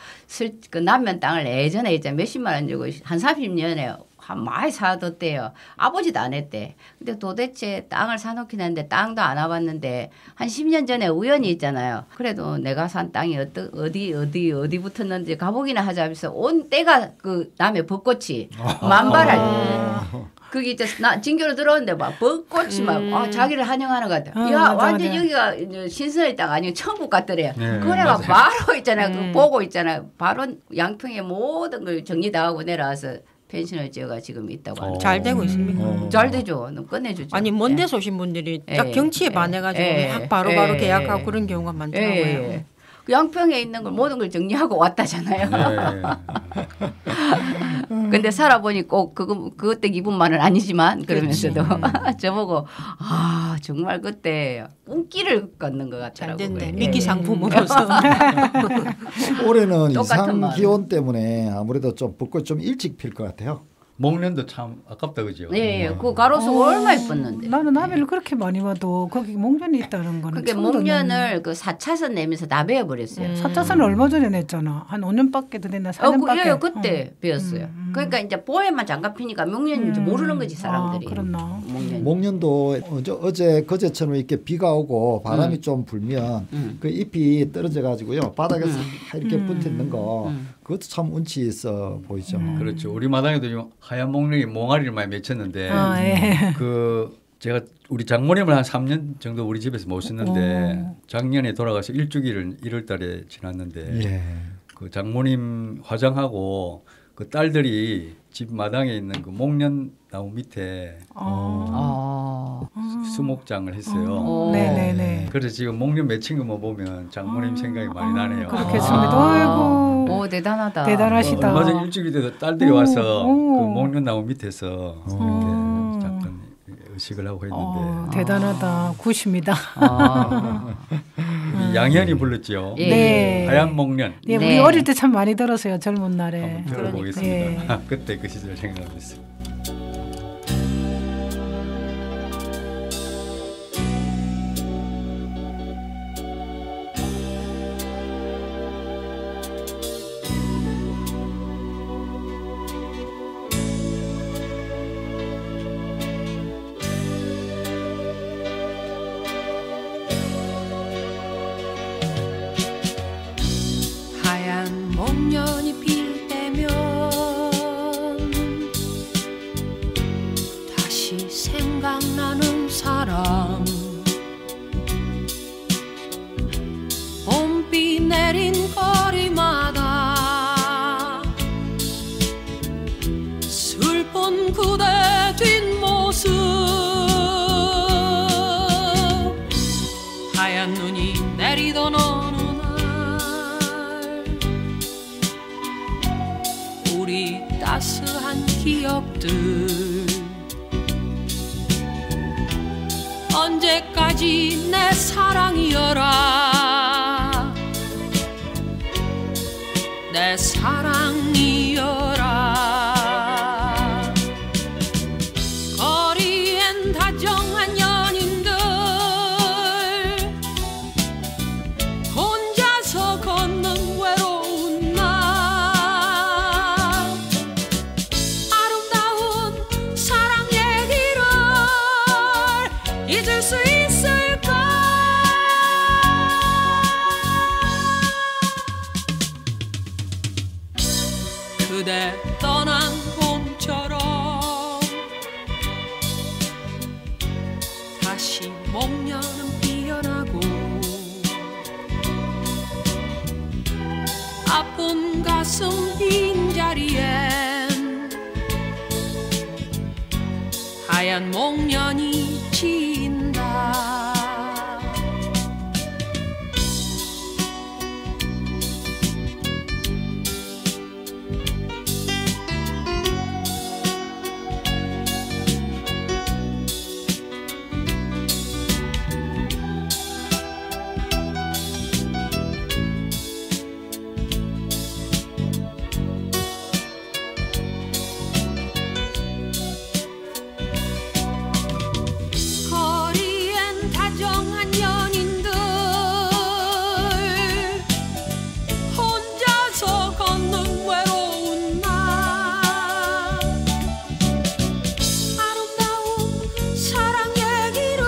그 남면 땅을 예전에 있잖아 몇십만 원 주고 한 30년에 한 많이 사뒀대요. 아버지도 안 했대. 근데 도대체 땅을 사놓긴 했는데 땅도 안 와봤는데 한 10년 전에 우연히 있잖아요. 그래도 내가 산 땅이 어디 붙었는지 가보기나 하자 하면서 온 때가 그 남해 벚꽃이 만발할 때. 그게 이제 진교로 들어오는데 막 벚꽃이 막 자기를 환영하는 것 같아. 야 완전 여기가 신선의 땅 아니고 천국 같더래요. 그래가 바로 있잖아요. 그 보고 있잖아요. 바로 양평의 모든 걸 정리 다 하고 내려와서 펜셔너제가 지금 있다고 하는데 잘 되고 있습니까? 잘 되죠. 너무 끝내주죠. 아니 먼 예. 데서 오신 분들이 예. 딱 경치에 예. 반해가지고 예. 막 바로바로 예. 계약하고 그런 경우가 많더라고요. 예. 그 양평에 있는 걸 모든 걸 정리하고 왔다잖아요. 네. 근데 살아보니 꼭 그때 기분만은 아니지만 그러면서도 저보고 아 정말 그때 꿈길을 걷는 것 잘 같더라고요. 됐네. 예. 미끼 상품으로서. 올해는 똑같은 이상 마음. 기온 때문에 아무래도 좀 벚꽃 좀 일찍 필 것 같아요. 목련도 참 아깝다 그죠? 예, 예. 그 가로수 얼마 예뻤는데. 나는 나비를 그렇게 많이 봐도 거기 목련이 있다는 거는 그게 처음 듣는. 목련을 그 4차선 내면서 다 베어버렸어요. 4차선을 얼마 전에 냈잖아. 한 5년밖에 더 됐나 4년밖에. 예, 그때 베었어요. 그러니까 이제 보에만 잠깐 피니까 목련인지 모르는 거지 사람들이. 아, 그렇나. 목련. 목련도 어제 그제처럼 이렇게 비가 오고 바람이 좀 불면 그 잎이 떨어져 가지고요 바닥에 싹 이렇게 붙어 있는 거 그것도 참 운치 있어 보이죠. 그렇죠. 우리 마당에도 지금 하얀 목련이 몽아리를 많이 맺혔는데 아, 예. 그 제가 우리 장모님을 한 3년 정도 우리 집에서 모셨는데 작년에 돌아가서 일주기를 1월달에 지났는데 예. 그 장모님 화장하고 그 딸들이 집 마당에 있는 그 목련 나무 밑에 수목장을 했어요. 네네네. 그래서 지금 목련 맺힌 것만 보면 장모님 생각이 많이 나네요. 그렇겠습니다. 아이고. 오 대단하다. 대단하시다. 얼마 전 일주일 돼서 딸들이 와서 오. 그 목련 나무 밑에서 이렇게 잠깐 의식을 하고 했는데 대단하다. 굿입니다. 우리 양현이 불렀죠. 예. 네. 하얀 목련 예, 우리 네. 어릴 때 참 많이 들었어요. 젊은 날에. 한번 들어보겠습니다. 예. 그때 그 시절 생각하면서. 하얀 목련이 필 때면 다시 생각나는 사람 봄비 내린 거리마다 슬픈 그대 뒷모습 하얀 눈이 내리던 어느 우리 따스한 기억들 언제까지 내 사랑이여라 내 사랑이여라 거리엔 다정한 연인들 혼자서 걷는 외로운 날 아름다운 사랑 얘기를 잊을 수 있을까 그대 떠난 봄처럼 다시 목련은 피어나고 아픈 가슴 빈자리엔 하얀 목련이 진다 거리엔 다정한 연인들 혼자서 걷는 외로운 날 아름다운 사랑 얘기를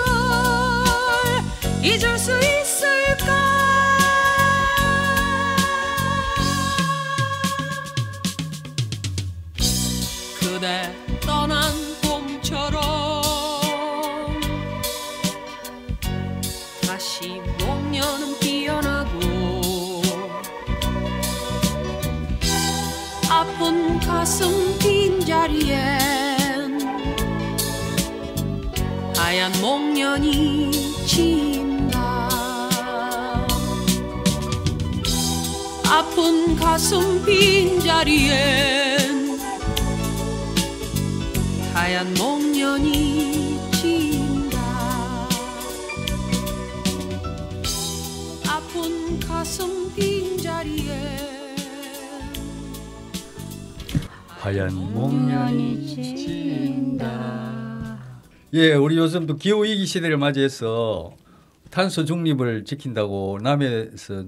잊을 수 있을까 그대 떠난 봄처럼 다시 목련은 피어나고 아픈 아픈 가슴 빈자리엔 하얀 목련이 진다. 아픈 가슴 빈자리엔 하얀 목련이 진다. 아픈 가슴 빈자리엔 하얀 목련이 진다. 예, 우리 요즘 또 기후 위기 시대를 맞이해서 탄소 중립을 지킨다고 남해에서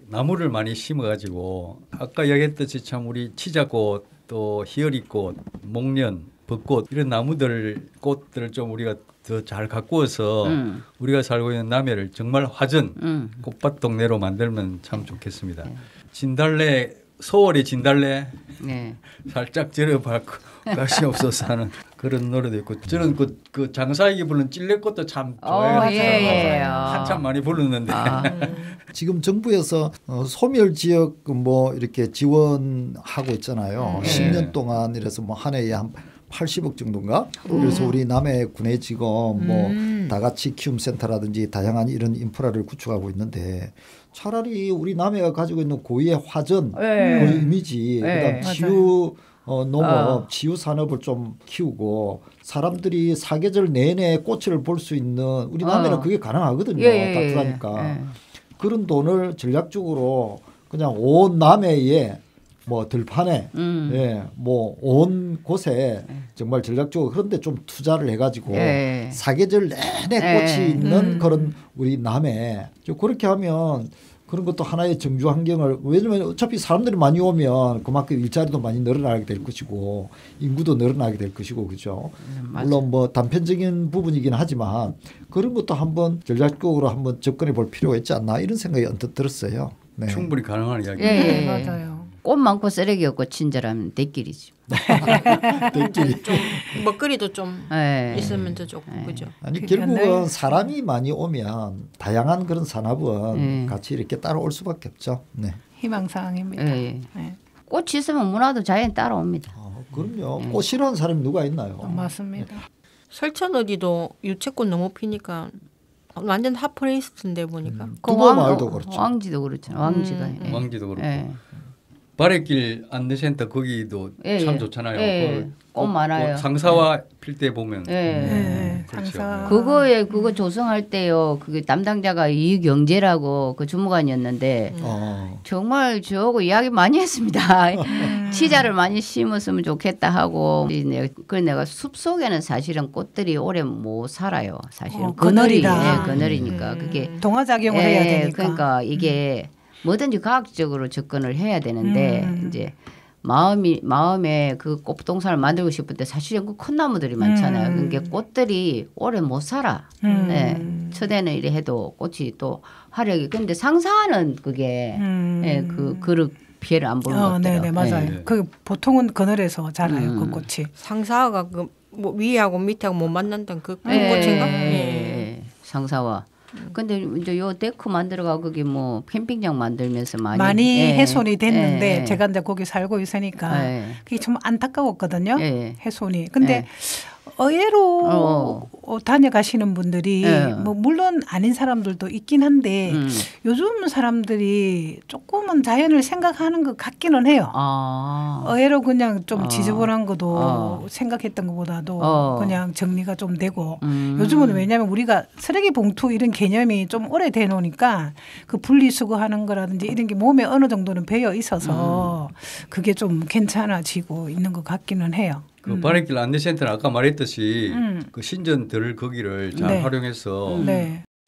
나무를 많이 심어가지고 아까 이야기했듯이 참 우리 치자꽃 또 희열이꽃, 목련, 벚꽃 이런 나무들 꽃들을 좀 우리가 더 잘 가꾸어서 우리가 살고 있는 남해를 정말 화전 꽃밭 동네로 만들면 참 좋겠습니다. 진달래 소월의 진달래 네. 살짝 절여받고 가시 없어서 하는 그런 노래도 있고 저는 그 장사익이 부른 찔레꽃도 참 좋아해요. 예. 한참 많이 부르는데 지금 정부에서 소멸 지역 뭐 이렇게 지원하고 있잖아요. 10년 동안 이래서 뭐 한 해에 한 80억 정도인가? 그래서 우리 남해 군에 지금 뭐 다 같이 키움 센터라든지 다양한 이런 인프라를 구축하고 있는데 차라리 우리 남해가 가지고 있는 고유의 화전, 그 이미지, 그다음 치유 농업, 치유 산업을 좀 키우고 사람들이 사계절 내내 꽃을 볼 수 있는 우리 남해는 그게 가능하거든요. 따뜻하니까. 그런 돈을 전략적으로 그냥 온 남해에 뭐 들판에 뭐 온 곳에 정말 전략적으로 그런데 좀 투자를 해가지고 사계절 내내 꽃이 있는 그런 우리 남해 그렇게 하면 그런 것도 하나의 정주 환경을 왜냐하면 어차피 사람들이 많이 오면 그만큼 일자리도 많이 늘어나게 될 것이고 인구도 늘어나게 될 것이고 그렇죠. 물론 뭐 단편적인 부분이긴 하지만 그런 것도 한번 전략적으로 한번 접근해 볼 필요가 있지 않나 이런 생각이 언뜻 들었어요. 네. 충분히 가능한 이야기입니다. 네, 맞아요. 꽃 많고 쓰레기 없고 친절하면 대길이죠. 대길이 좀 먹거리도 좀 있으면 더 좋고 그죠. 아니 결국은 사람이 많이 오면 다양한 그런 산업은 같이 이렇게 따라올 수밖에 없죠. 네. 희망사항입니다. 네. 꽃이 있으면 문화도 자연히 따라옵니다. 그럼요. 꽃 싫어하는 사람이 누가 있나요? 맞습니다. 설천 어디도 유채꽃 너무 피니까 완전 핫플레이스인데 보니까. 두보 마을도 그렇죠. 왕지도 그렇잖아요. 왕지가. 왕지도 그렇고. 바래길 안내센터 거기도 참 좋잖아요. 꽃 많아요. 상사와 필 때 보면. 그렇죠. 그거 조성할 때요. 그게 담당자가 이경재라고 그 주무관이었는데 정말 저하고 이야기 많이 했습니다. 치자를 많이 심었으면 좋겠다 하고 그래 내가 숲 속에는 사실은 꽃들이 오래 못 살아요. 사실은 그늘이라. 그늘이니까 그게 동화작용을 해야 되니까. 그러니까 이게 뭐든지 과학적으로 접근을 해야 되는데 이제 마음에 그 꽃동산을 만들고 싶을 때 사실은 그 큰 나무들이 많잖아요. 그러니까 꽃들이 오래 못 살아. 초대는 이래 해도 꽃이 또 화력이. 근데 상사는 그게 그 피해를 안 보는 것 같아요. 네, 맞아요. 그 보통은 그늘에서 자라요, 그 꽃이. 상사가 그 뭐 위하고 밑하고 못 만난다는 그 꽃인가? 상사와. 근데 이제 요 데크 만들어가 거기 뭐 캠핑장 만들면서 많이 훼손이 됐는데 제가 이제 거기 살고 있으니까 그게 좀 안타까웠거든요. 훼손이. 근데 의외로 다녀가시는 분들이 뭐 물론 아닌 사람들도 있긴 한데 요즘 사람들이 조금은 자연을 생각하는 것 같기는 해요. 의외로 그냥 좀 지저분한 것도 생각했던 것보다도 그냥 정리가 좀 되고 요즘은 왜냐하면 우리가 쓰레기 봉투 이런 개념이 좀 오래돼 놓으니까 그 분리수거하는 거라든지 이런 게 몸에 어느 정도는 배어 있어서 그게 좀 괜찮아지고 있는 것 같기는 해요. 그 바래길 안내센터는 아까 말했듯이 그 신전들 거기를 잘 활용해서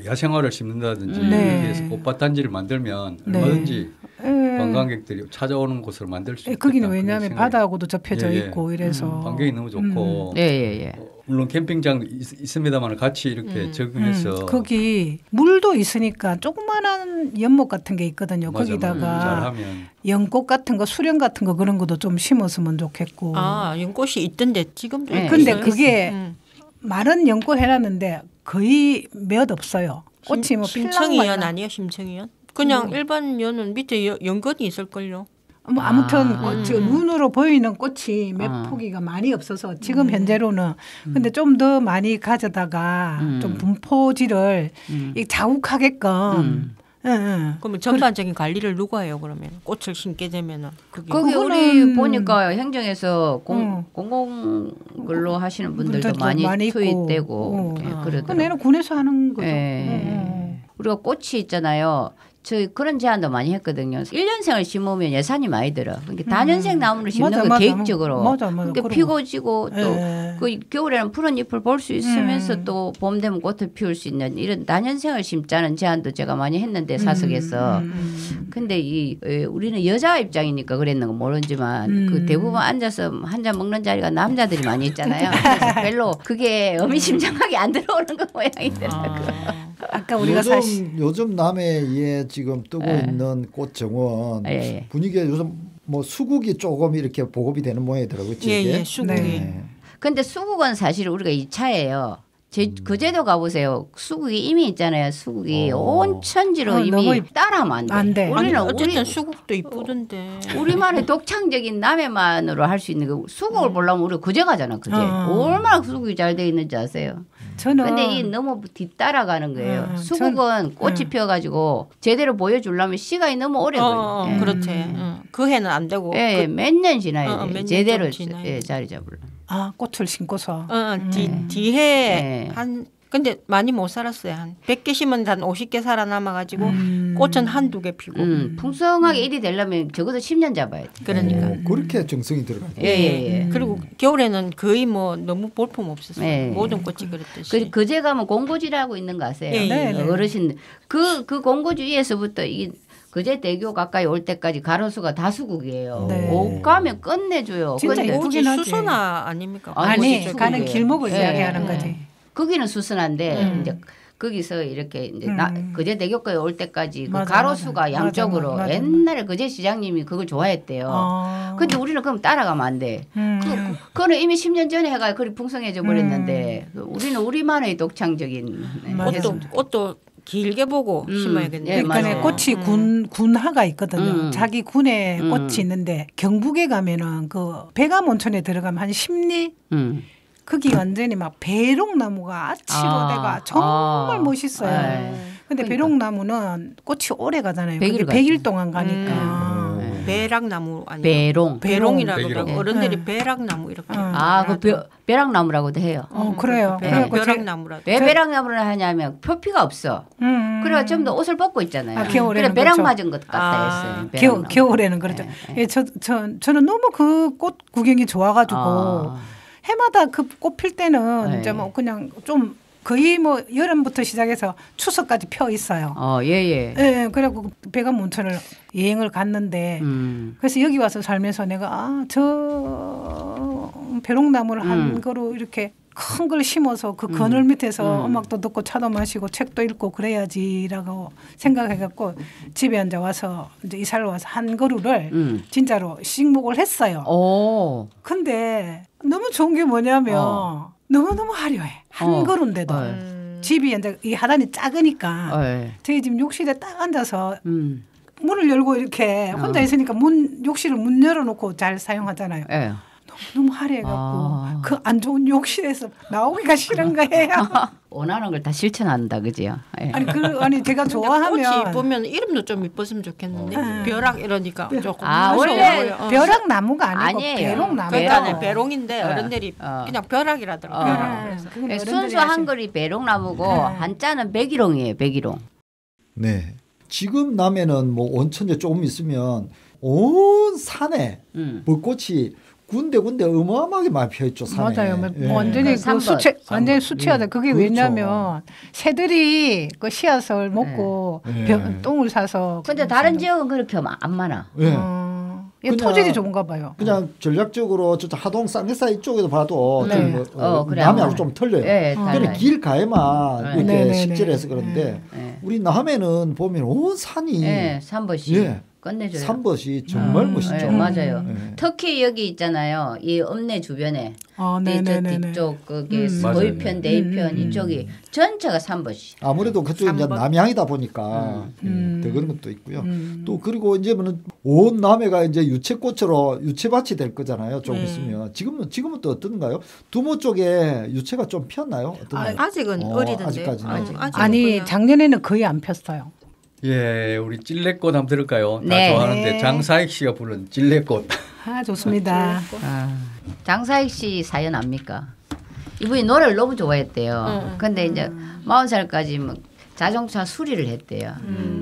야생화를 심는다든지 이렇게 해서 꽃밭 단지를 만들면 얼마든지 관광객들이 찾아오는 곳을 만들 수 있겠다. 거기는 왜냐하면 바다하고도 접혀져 있고 이래서 환경이 너무 좋고 물론 캠핑장 있습니다만 같이 이렇게 적응해서 거기 물도 있으니까 조그마한 연못 같은 게 있거든요. 거기다가 잘하면. 연꽃 같은 거 수령 같은 거 그런 것도 좀 심었으면 좋겠고. 연꽃이 있던데 지금도 근데 그게 마른 연꽃 해놨는데 거의 몇 없어요. 꽃이 뭐 심청이연 아니에요? 심청이연? 그냥 일반 연은 밑에 연근이 있을걸요. 뭐 아무튼 저 눈으로 보이는 꽃이 몇 아. 포기가 많이 없어서 지금 현재로는 근데 좀 더 많이 가져다가 좀 분포지를 이 자욱하게끔 응. 그러면 전반적인 관리를 누가 해요? 그러면 꽃을 심게 되면은 그게 거기 우리 그거는- 보니까 행정에서 응. 공공 근로 하시는 분들도 분들도 많이 많이 있고. 투입되고 응. 예, 그 그러더라고요. 내는 군에서 하는 거죠. 예. 우리가 꽃이 있잖아요. 저희 그런 제안도 많이 했거든요. 1년생을 심으면 예산이 많이 들어. 그러니까 단연생 나무를 심는 맞아, 거 맞아. 계획적으로. 맞아. 그러니까 그런 피고 지고 또 예. 그 겨울에는 푸른 잎을 볼 수 있으면서 또 봄 되면 꽃을 피울 수 있는 이런 단연생을 심자는 제안도 제가 많이 했는데 사석에서. 근데 우리는 여자 입장이니까 그랬는 건 모르지만 그 대부분 앉아서 한 잔 먹는 자리가 남자들이 많이 있잖아요. 그래서 별로 그게 의미심장하게 안 들어오는 거 모양이더라고요. 아까 우리가 사실 요즘 남해에 지금 뜨고 있는 꽃 정원 예. 분위기가 요즘 뭐 수국이 조금 이렇게 보급이 되는 모양이더라고요. 예, 수국이. 네. 근데 수국은 사실 우리가 2차예요. 그제도 가보세요. 수국이 이미 있잖아요. 수국이 온 천지로 이미 너무 따라하면 안 안 돼. 돼. 우리는 아니, 어쨌든 수국도 이쁘던데. 우리만의 독창적인 남해만으로 할 수 있는 거 수국을 보려면 우리가 그제 가잖아. 그제. 얼마나 수국이 잘 돼 있는지 아세요? 저는 근데 이 너무 뒤따라가는 거예요. 전- 수국은 꽃이 피어가지고 제대로 보여주려면 시간이 너무 오래 걸려요. 예. 그렇지. 그 해는 안 되고. 예, 몇 년 지나야 어, 돼. 몇년 제대로 좀 지나야 예, 돼. 자리 잡으려면. 꽃을 심고서 뒤에 네. 한 근데 많이 못 살았어요. 한 100개 심은 한 50개 살아남아 가지고 꽃은 한두 개 피고. 풍성하게 일이 되려면 적어도 10년 잡아야 돼. 그러니까. 그렇게 정성이 들어가죠. 예. 그리고 겨울에는 거의 뭐 너무 볼품 없었어요. 예. 모든 꽃이 그랬듯이. 그제 가면 공고지라고 있는 거 아세요? 예, 예. 어르신 그 공고지 위에서부터 이 그제 대교 가까이 올 때까지 가로수가 다 수국이에요. 네. 못 가면 끝내줘요. 진짜 근데 예쁘긴 오지 하지. 수소나 아닙니까? 아니, 아니 수국이에요. 가는 길목을 예. 이야기하는 거지. 거기는 수순한데 이제 거기서 이렇게 이제 그제 대교까지 올 때까지 그 맞아, 가로수가 맞아. 양쪽으로 맞아. 옛날에 그제 시장님이 그걸 좋아했대요. 근데 우리는 그럼 따라가면 안 돼. 그거는 이미 10년 전에 해가 그리 풍성해져 버렸는데 우리는 우리만의 독창적인 꽃도 길게 보고 심어야겠네요. 예, 그러니까 맞아요. 꽃이 군화가 있거든요. 자기 군에 꽃이 있는데 경북에 가면은 그 백암 온천에 들어가면 한 10리 거기 완전히 막 배롱나무가 아치로대가 정말 멋있어요. 근데 배롱나무는 꽃이 오래 가잖아요. 100일 100일 동안 가니까. 배락나무 아니에요? 배롱. 배롱이라고 배롱. 그러고 어른들이 배락나무 이렇게. 그 벼락나무라고도 해요. 그래요. 그래갖고 벼락나무라고. 왜 벼락나무를 하냐면 표피가 없어. 그래가 좀 더 옷을 벗고 있잖아요. 아, 겨울에는 그래 벼락 그렇죠. 맞은 것 같다 했어요. 겨울에는 그렇죠. 예, 저는 너무 그 꽃 구경이 좋아가지고 해마다 그 꽃 필 때는 이제 뭐 그냥 좀 거의 뭐 여름부터 시작해서 추석까지 펴 있어요. 예. 예, 그래갖고 백암 온천을 여행을 갔는데 그래서 여기 와서 살면서 내가 저 벼롱나무를 한 그루 이렇게 큰 걸 심어서 그 그늘 밑에서 음악도 듣고 차도 마시고 책도 읽고 그래야지라고 생각해갖고 집에 앉아 와서 이제 이사를 와서 한 그루를 진짜로 식목을 했어요. 근데 너무 좋은 게 뭐냐면 너무너무 화려해. 한 그루인데도. 집이 이제 이 하단이 작으니까 저희 집 욕실에 딱 앉아서 문을 열고 이렇게 혼자 있으니까 욕실을 문 열어놓고 잘 사용하잖아요. 너무 화려해갖고 그 안 좋은 욕실에서 나오기가 싫은 거예요. 원하는 걸 다 실천한다, 그지요? 예. 아니 제가 좋아하면 꽃이 이쁘면 이름도 좀 이뻤으면 좋겠는데 벼락 이러니까 조금 원래 벼락 나무가 아니고 아니에요. 배롱나무. 그러니까 배롱인데 어른들이 그냥 벼락이라더라고요. 벼락. 순수 한글이 배롱나무고 한자는 백일홍이에요, 백일홍. 네. 지금 남해는 뭐 온천에 조금 있으면 온 산에 벚꽃이 군데군데 어마어마하게 많이 피어 있죠. 산에. 맞아요. 예. 완전히 삼번. 완전히 수치하다. 그게 그렇죠. 왜냐면 새들이 그 씨앗을 먹고 네. 똥을 사서. 근데 다른 지역은 그렇게 안 많아. 예. 이게 그냥- 토질이 좋은가 봐요. 그냥 전략적으로 저 하동 쌍계사 이쪽에도 봐도 네. 좀 그래, 남해하고 아마. 좀 틀려요. 예, 그냥 달라요. 길 가에만 이렇게 네, 네, 식재해서 네. 그런데 네. 우리 남해는 보면 온 산이 예, 3번씩. 예. 끝내줘요. 삼벗이 정말 멋있죠. 네, 맞아요. 네. 특히 여기 있잖아요. 이 읍내 주변에 저 네네네네. 뒤쪽 그게 맞아요. 도입편, 대입편 이쪽이 전체가 삼벗이. 아무래도 그쪽이 이제 삼벗. 남향이다 보니까 더 그런 것도 있고요. 또 그리고 이제는 온 남해가 이제 유채꽃으로 유채밭이 될 거잖아요. 좀 있으면 지금은 또 어떤가요? 두모 쪽에 유채가 좀 피었나요? 어떤가요? 아직은 어리던데. 아직까지는. 아직은 아니 그냥 작년에는 거의 안 폈어요. 예, 우리 찔레꽃 한번 들을까요? 다 네. 좋아하는데 장사익 씨가 부른 찔레꽃. 아 좋습니다. 장사익 씨 사연 압니까? 이분이 노래를 너무 좋아했대요. 근데 이제 40살까지 뭐 자동차 수리를 했대요.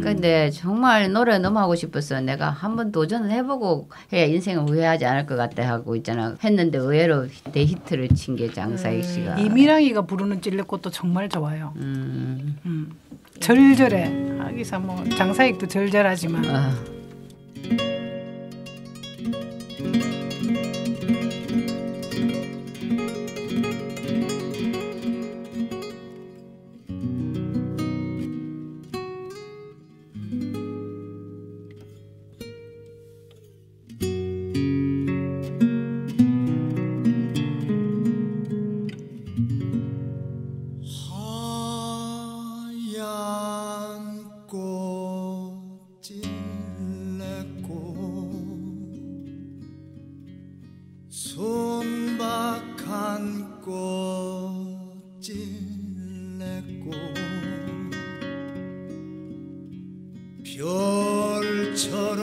근데 정말 노래 너무 하고 싶어서 내가 한번 도전을 해보고 해야 인생을 후회하지 않을 것 같다 하고 있잖아. 했는데 의외로 대히트를 친 게 장사익 씨가. 이미랑이가 부르는 찔레꽃도 정말 좋아요. 절절해. 하기사 뭐 장사익도 절절하지만. 아. 하얀 꽃 찔레꽃 손박한 꽃 찔레꽃 별처럼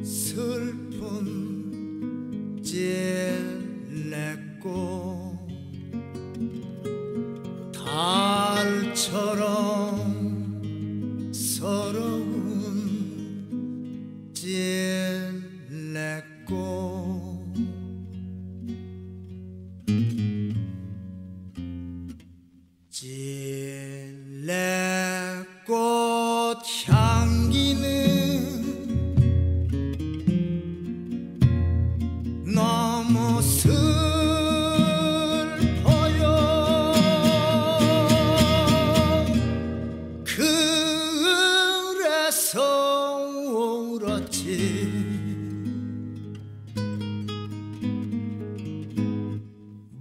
슬픈 찔레꽃 달처럼 서러운 찔레꽃 찔레꽃 향기는 너무 그래서 울었지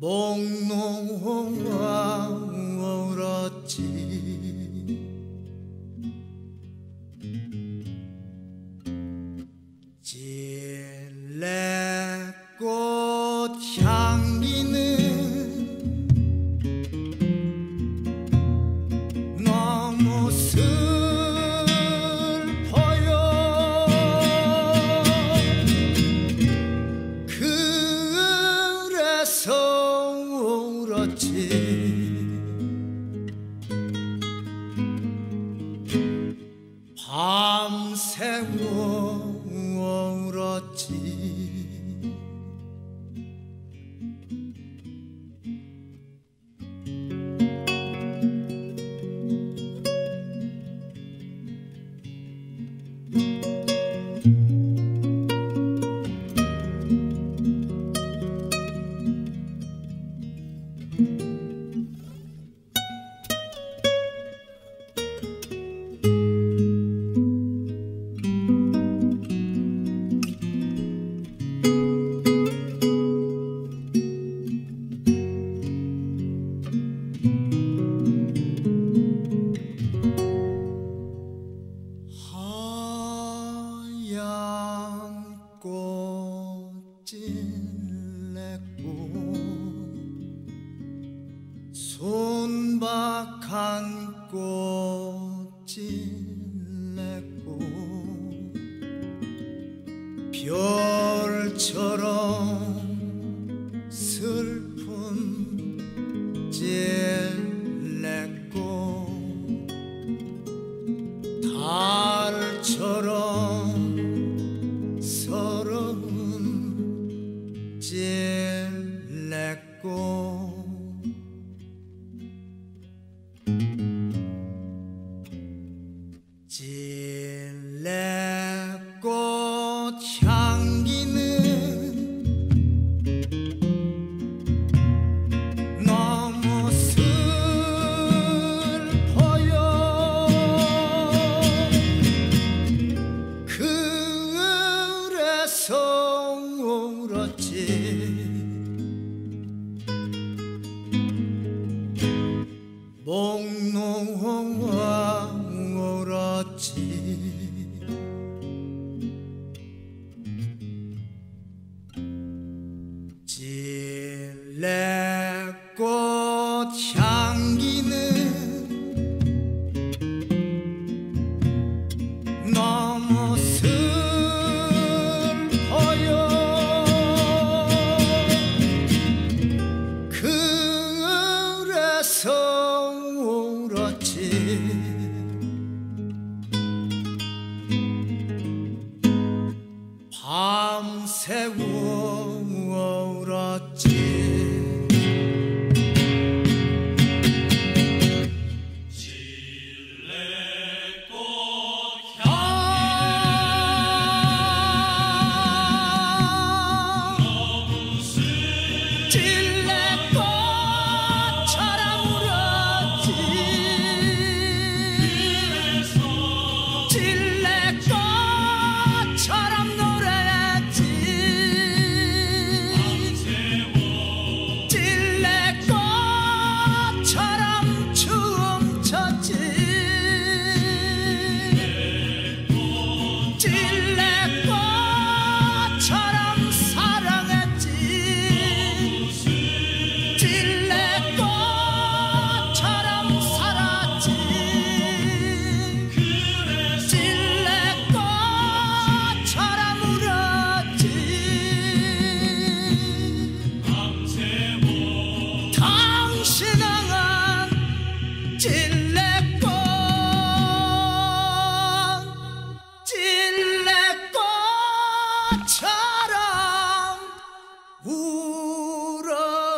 목놓아 울었지 찔레꽃 향기는 너무 그래서 울었지 밤새워 울었지 하얀 꽃 찔레꽃 손박한 꽃 찔레꽃 별처럼 슬픈 찔레꽃 달처럼 서러운 찔레꽃 찔레꽃 향기는 너무 슬퍼요 울었지 찔레꽃 향기는 너무 슬퍼요 그래서 울었지 밤새 울었지 찔레꽃처럼 울었지.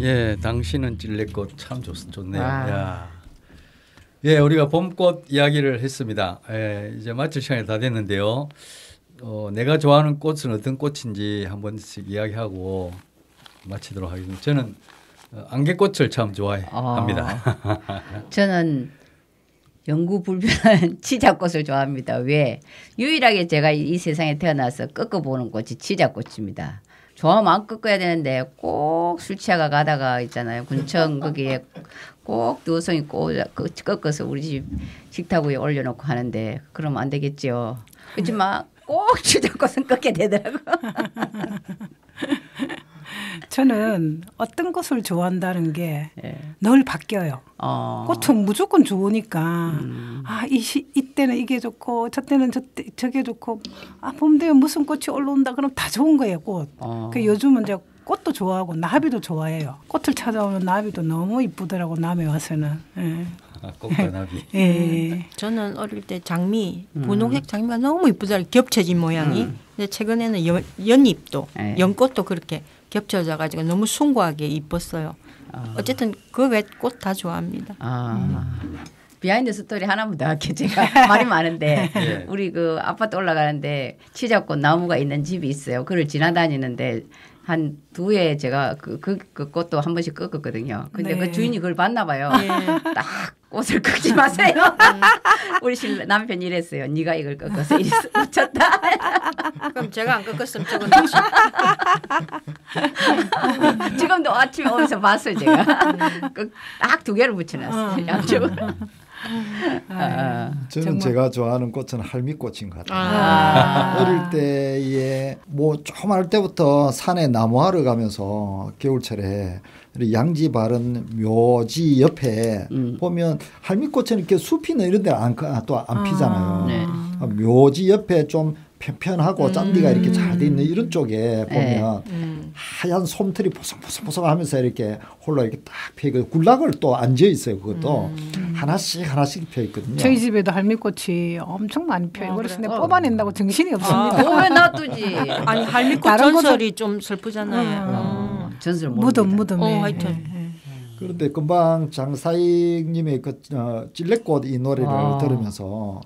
예, 당신은 찔레꽃 참 좋네요. 야. 예, 우리가 봄꽃 이야기를 했습니다. 예, 이제 마칠 시간이 다 됐는데요. 내가 좋아하는 꽃은 어떤 꽃인지 한 번씩 이야기하고 마치도록 하겠습니다. 저는 안개꽃을 참 좋아합니다. 저는 영구불변한 치자꽃을 좋아합니다. 왜? 유일하게 제가 이 세상에 태어나서 꺾어보는 꽃이 치자꽃입니다. 좋아하면 안 꺾어야 되는데 꼭 술 취하가 가다가 있잖아요. 군청 거기에 꼭 두성이 꺾어서 우리 집 식탁 위에 올려놓고 하는데 그러면 안 되겠죠. 그렇지만 꼭 치자꽃은 꺾게 되더라고요. 저는 어떤 꽃을 좋아한다는 게 늘 바뀌어요. 꽃은 무조건 좋으니까 이때는 이게 좋고 저때는 저게 좋고 봄 되면 무슨 꽃이 올라온다 그럼 다 좋은 거예요. 꽃. 그 요즘은 이제 꽃도 좋아하고 나비도 좋아해요. 꽃을 찾아오는 나비도 너무 이쁘더라고 남해 와서는. 예. 꽃과 나비. 예. 저는 어릴 때 장미, 분홍색 장미가 너무 이쁘더라고요. 겹쳐진 모양이. 근데 최근에는 연잎도, 연꽃도 그렇게 겹쳐져 가지고 너무 숭고하게 이뻤어요. 어쨌든 그 외 꽃 다 좋아합니다. 비하인드 스토리 하나만 더 할게요. 제가 말이 많은데 예. 우리 그 아파트 올라가는데 치자꽃 나무가 있는 집이 있어요. 그걸 지나다니는데 한 두 해 제가 그 꽃도 한 번씩 꺾었거든요. 근데 네. 그 주인이 그걸 봤나 봐요. 딱 꽃을 꺾지 마세요. 우리 남편이 이랬어요. 네가 이걸 꺾어서 이랬어. 놓쳤다. 그럼 제가 안 꺾었으면 저건 지금도 아침에 오면서 봤어요. 제가. 딱 두 개를 붙여놨어요. 양쪽으로. 저는 제가 좋아하는 꽃은 할미꽃인 것 같아요. 어릴 때에 뭐 조금 할 때부터 산에 나무하러 가면서 겨울철에 양지 바른 묘지 옆에 보면 할미꽃은 이렇게 숲이나 이런 데는 또 안 피잖아요. 네. 묘지 옆에 좀 편편하고 잔디가 이렇게 잘 돼 있는 이런 쪽에 보면 하얀 솜털이 보송보송하면서 이렇게 홀로 이렇게 딱 피고 굴락을 또 안 지어 있어요. 그것도 하나씩 펴 있거든요. 저희 집에도 할미꽃이 엄청 많이 펴요. 그래서 내가 뽑아낸다고 정신이 없습니다. 왜 놔두지? 아니 할미꽃 다른 전설이 좀 슬프잖아요. 전설 모릅니다. 무덤. 하여튼. 그런데 금방 장사익님의 그 찔레꽃 이 노래를 들으면서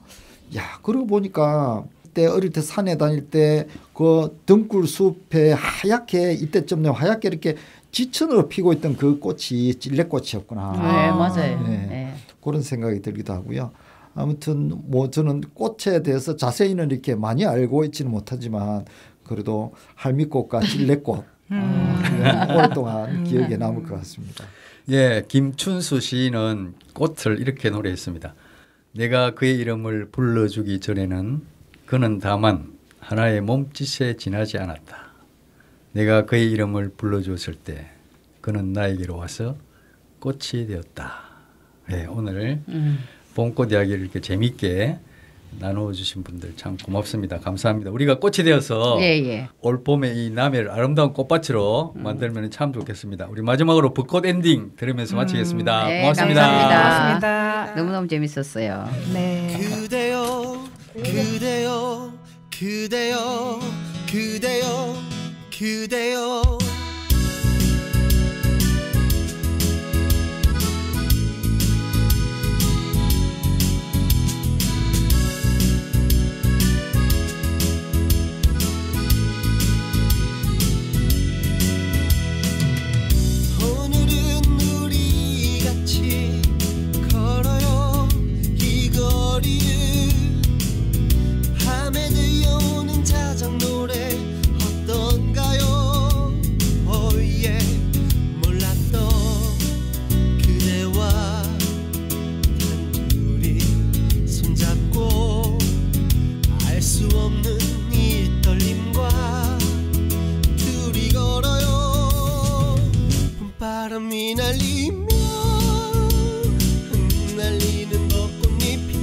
야 그러고 보니까 그때 어릴 때 산에 다닐 때 그 등굴 숲에 하얗게 이때쯤 되면 하얗게 이렇게 지천으로 피고 있던 그 꽃이 찔레꽃이었구나. 네, 맞아요. 네. 네. 그런 생각이 들기도 하고요. 아무튼 뭐 저는 꽃에 대해서 자세히는 이렇게 많이 알고 있지는 못하지만 그래도 할미꽃과 찔레꽃 오랫동안 기억에 남을 것 같습니다. 예, 김춘수 시인은 꽃을 이렇게 노래했습니다. 내가 그의 이름을 불러주기 전에는 그는 다만 하나의 몸짓에 지나지 않았다. 내가 그의 이름을 불러주었을 때 그는 나에게로 와서 꽃이 되었다. 네, 오늘 봄꽃 이야기를 이렇게 재미있게 나누어주신 분들 참 고맙습니다. 감사합니다. 우리가 꽃이 되어서 올 봄에 이 남해를 아름다운 꽃밭으로 만들면 참 좋겠습니다. 우리 마지막으로 벚꽃 엔딩 들으면서 마치겠습니다. 네, 고맙습니다. 고맙습니다. 너무너무 재밌었어요. 네. 그대여 그대여 그대여 그대여 그대여 오늘은 우리 같이 걸어요 이 거리를 밤에 들려오는 자작 노래 어떤가요 오예 몰랐던 그대와 단둘이 손잡고 알 수 없는 이 떨림과 둘이 걸어요 봄바람이 날리며 흩날리는 벚꽃잎이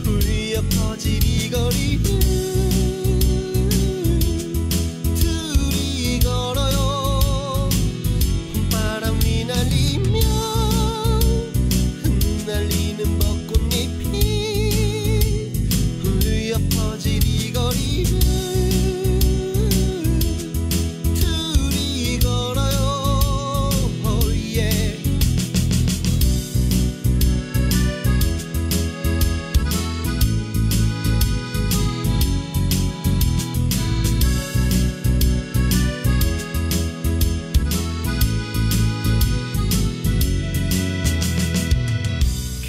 울려 퍼질 이 거리를 둘이 걸어요 봄바람이 날리며 흩날리는 벚꽃잎이 울려 퍼질 이 거리를 둘이 걸어요 yeah.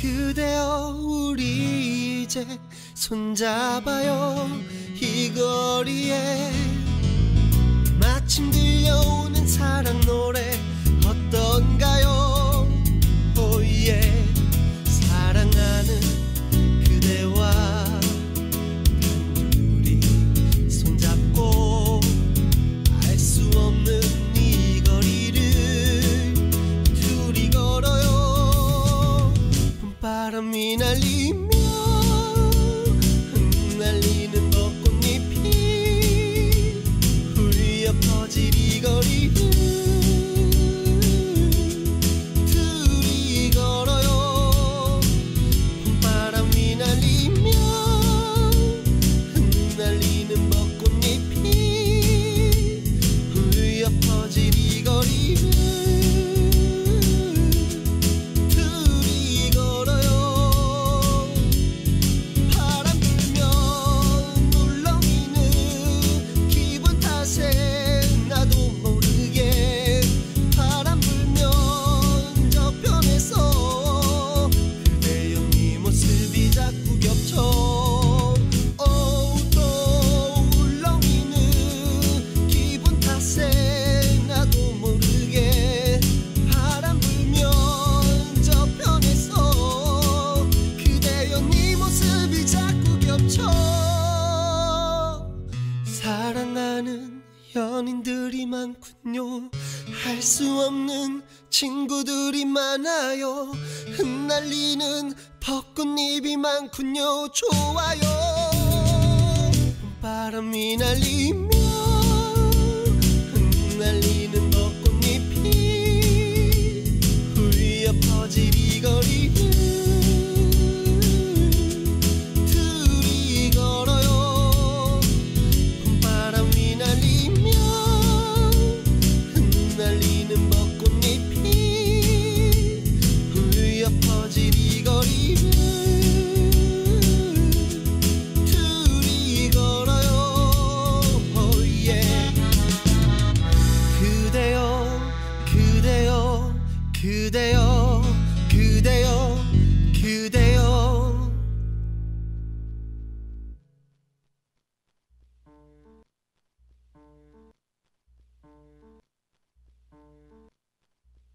그대여 우리 이제 손잡아요 이 거리에 마침 들려오는 사랑 노래 어떤가요 오예 사랑하는 그대와 단둘이 손잡고 알 수 없는 이 거리를 둘이 걸어요 봄바람이 날리며 흩날리는 벚꽃잎이 울려 퍼질 이 거리를 둘이 걸어요 봄바람이 날리며 흩날리는 벚꽃잎이 울려 퍼질 이 거리를 둘이 걸어요 바람 불면 물렁이는 기분 탓에 나도 모르게 바람 불면 저편에서 그대여 네 모습이 자꾸 겹쳐 또 울렁이는 기분 탓에 나도 모르게 바람 불면 저편에서 그대여 네 모습이 자꾸 겹쳐 사랑하는 연인들이 많군요 할 수 없는 친구들이 많아요 흩날리는 벚꽃잎이 많군요 좋아요 봄바람이 날리며 흩날리는 벚꽃잎이 울려 퍼질 이 거리를 둘이 걸어요 봄바람이 날리며 흩날리는 벚꽃잎이 울려 퍼질 이 거리를 둘이 걸어요 yeah. 그대여 그대여 그대여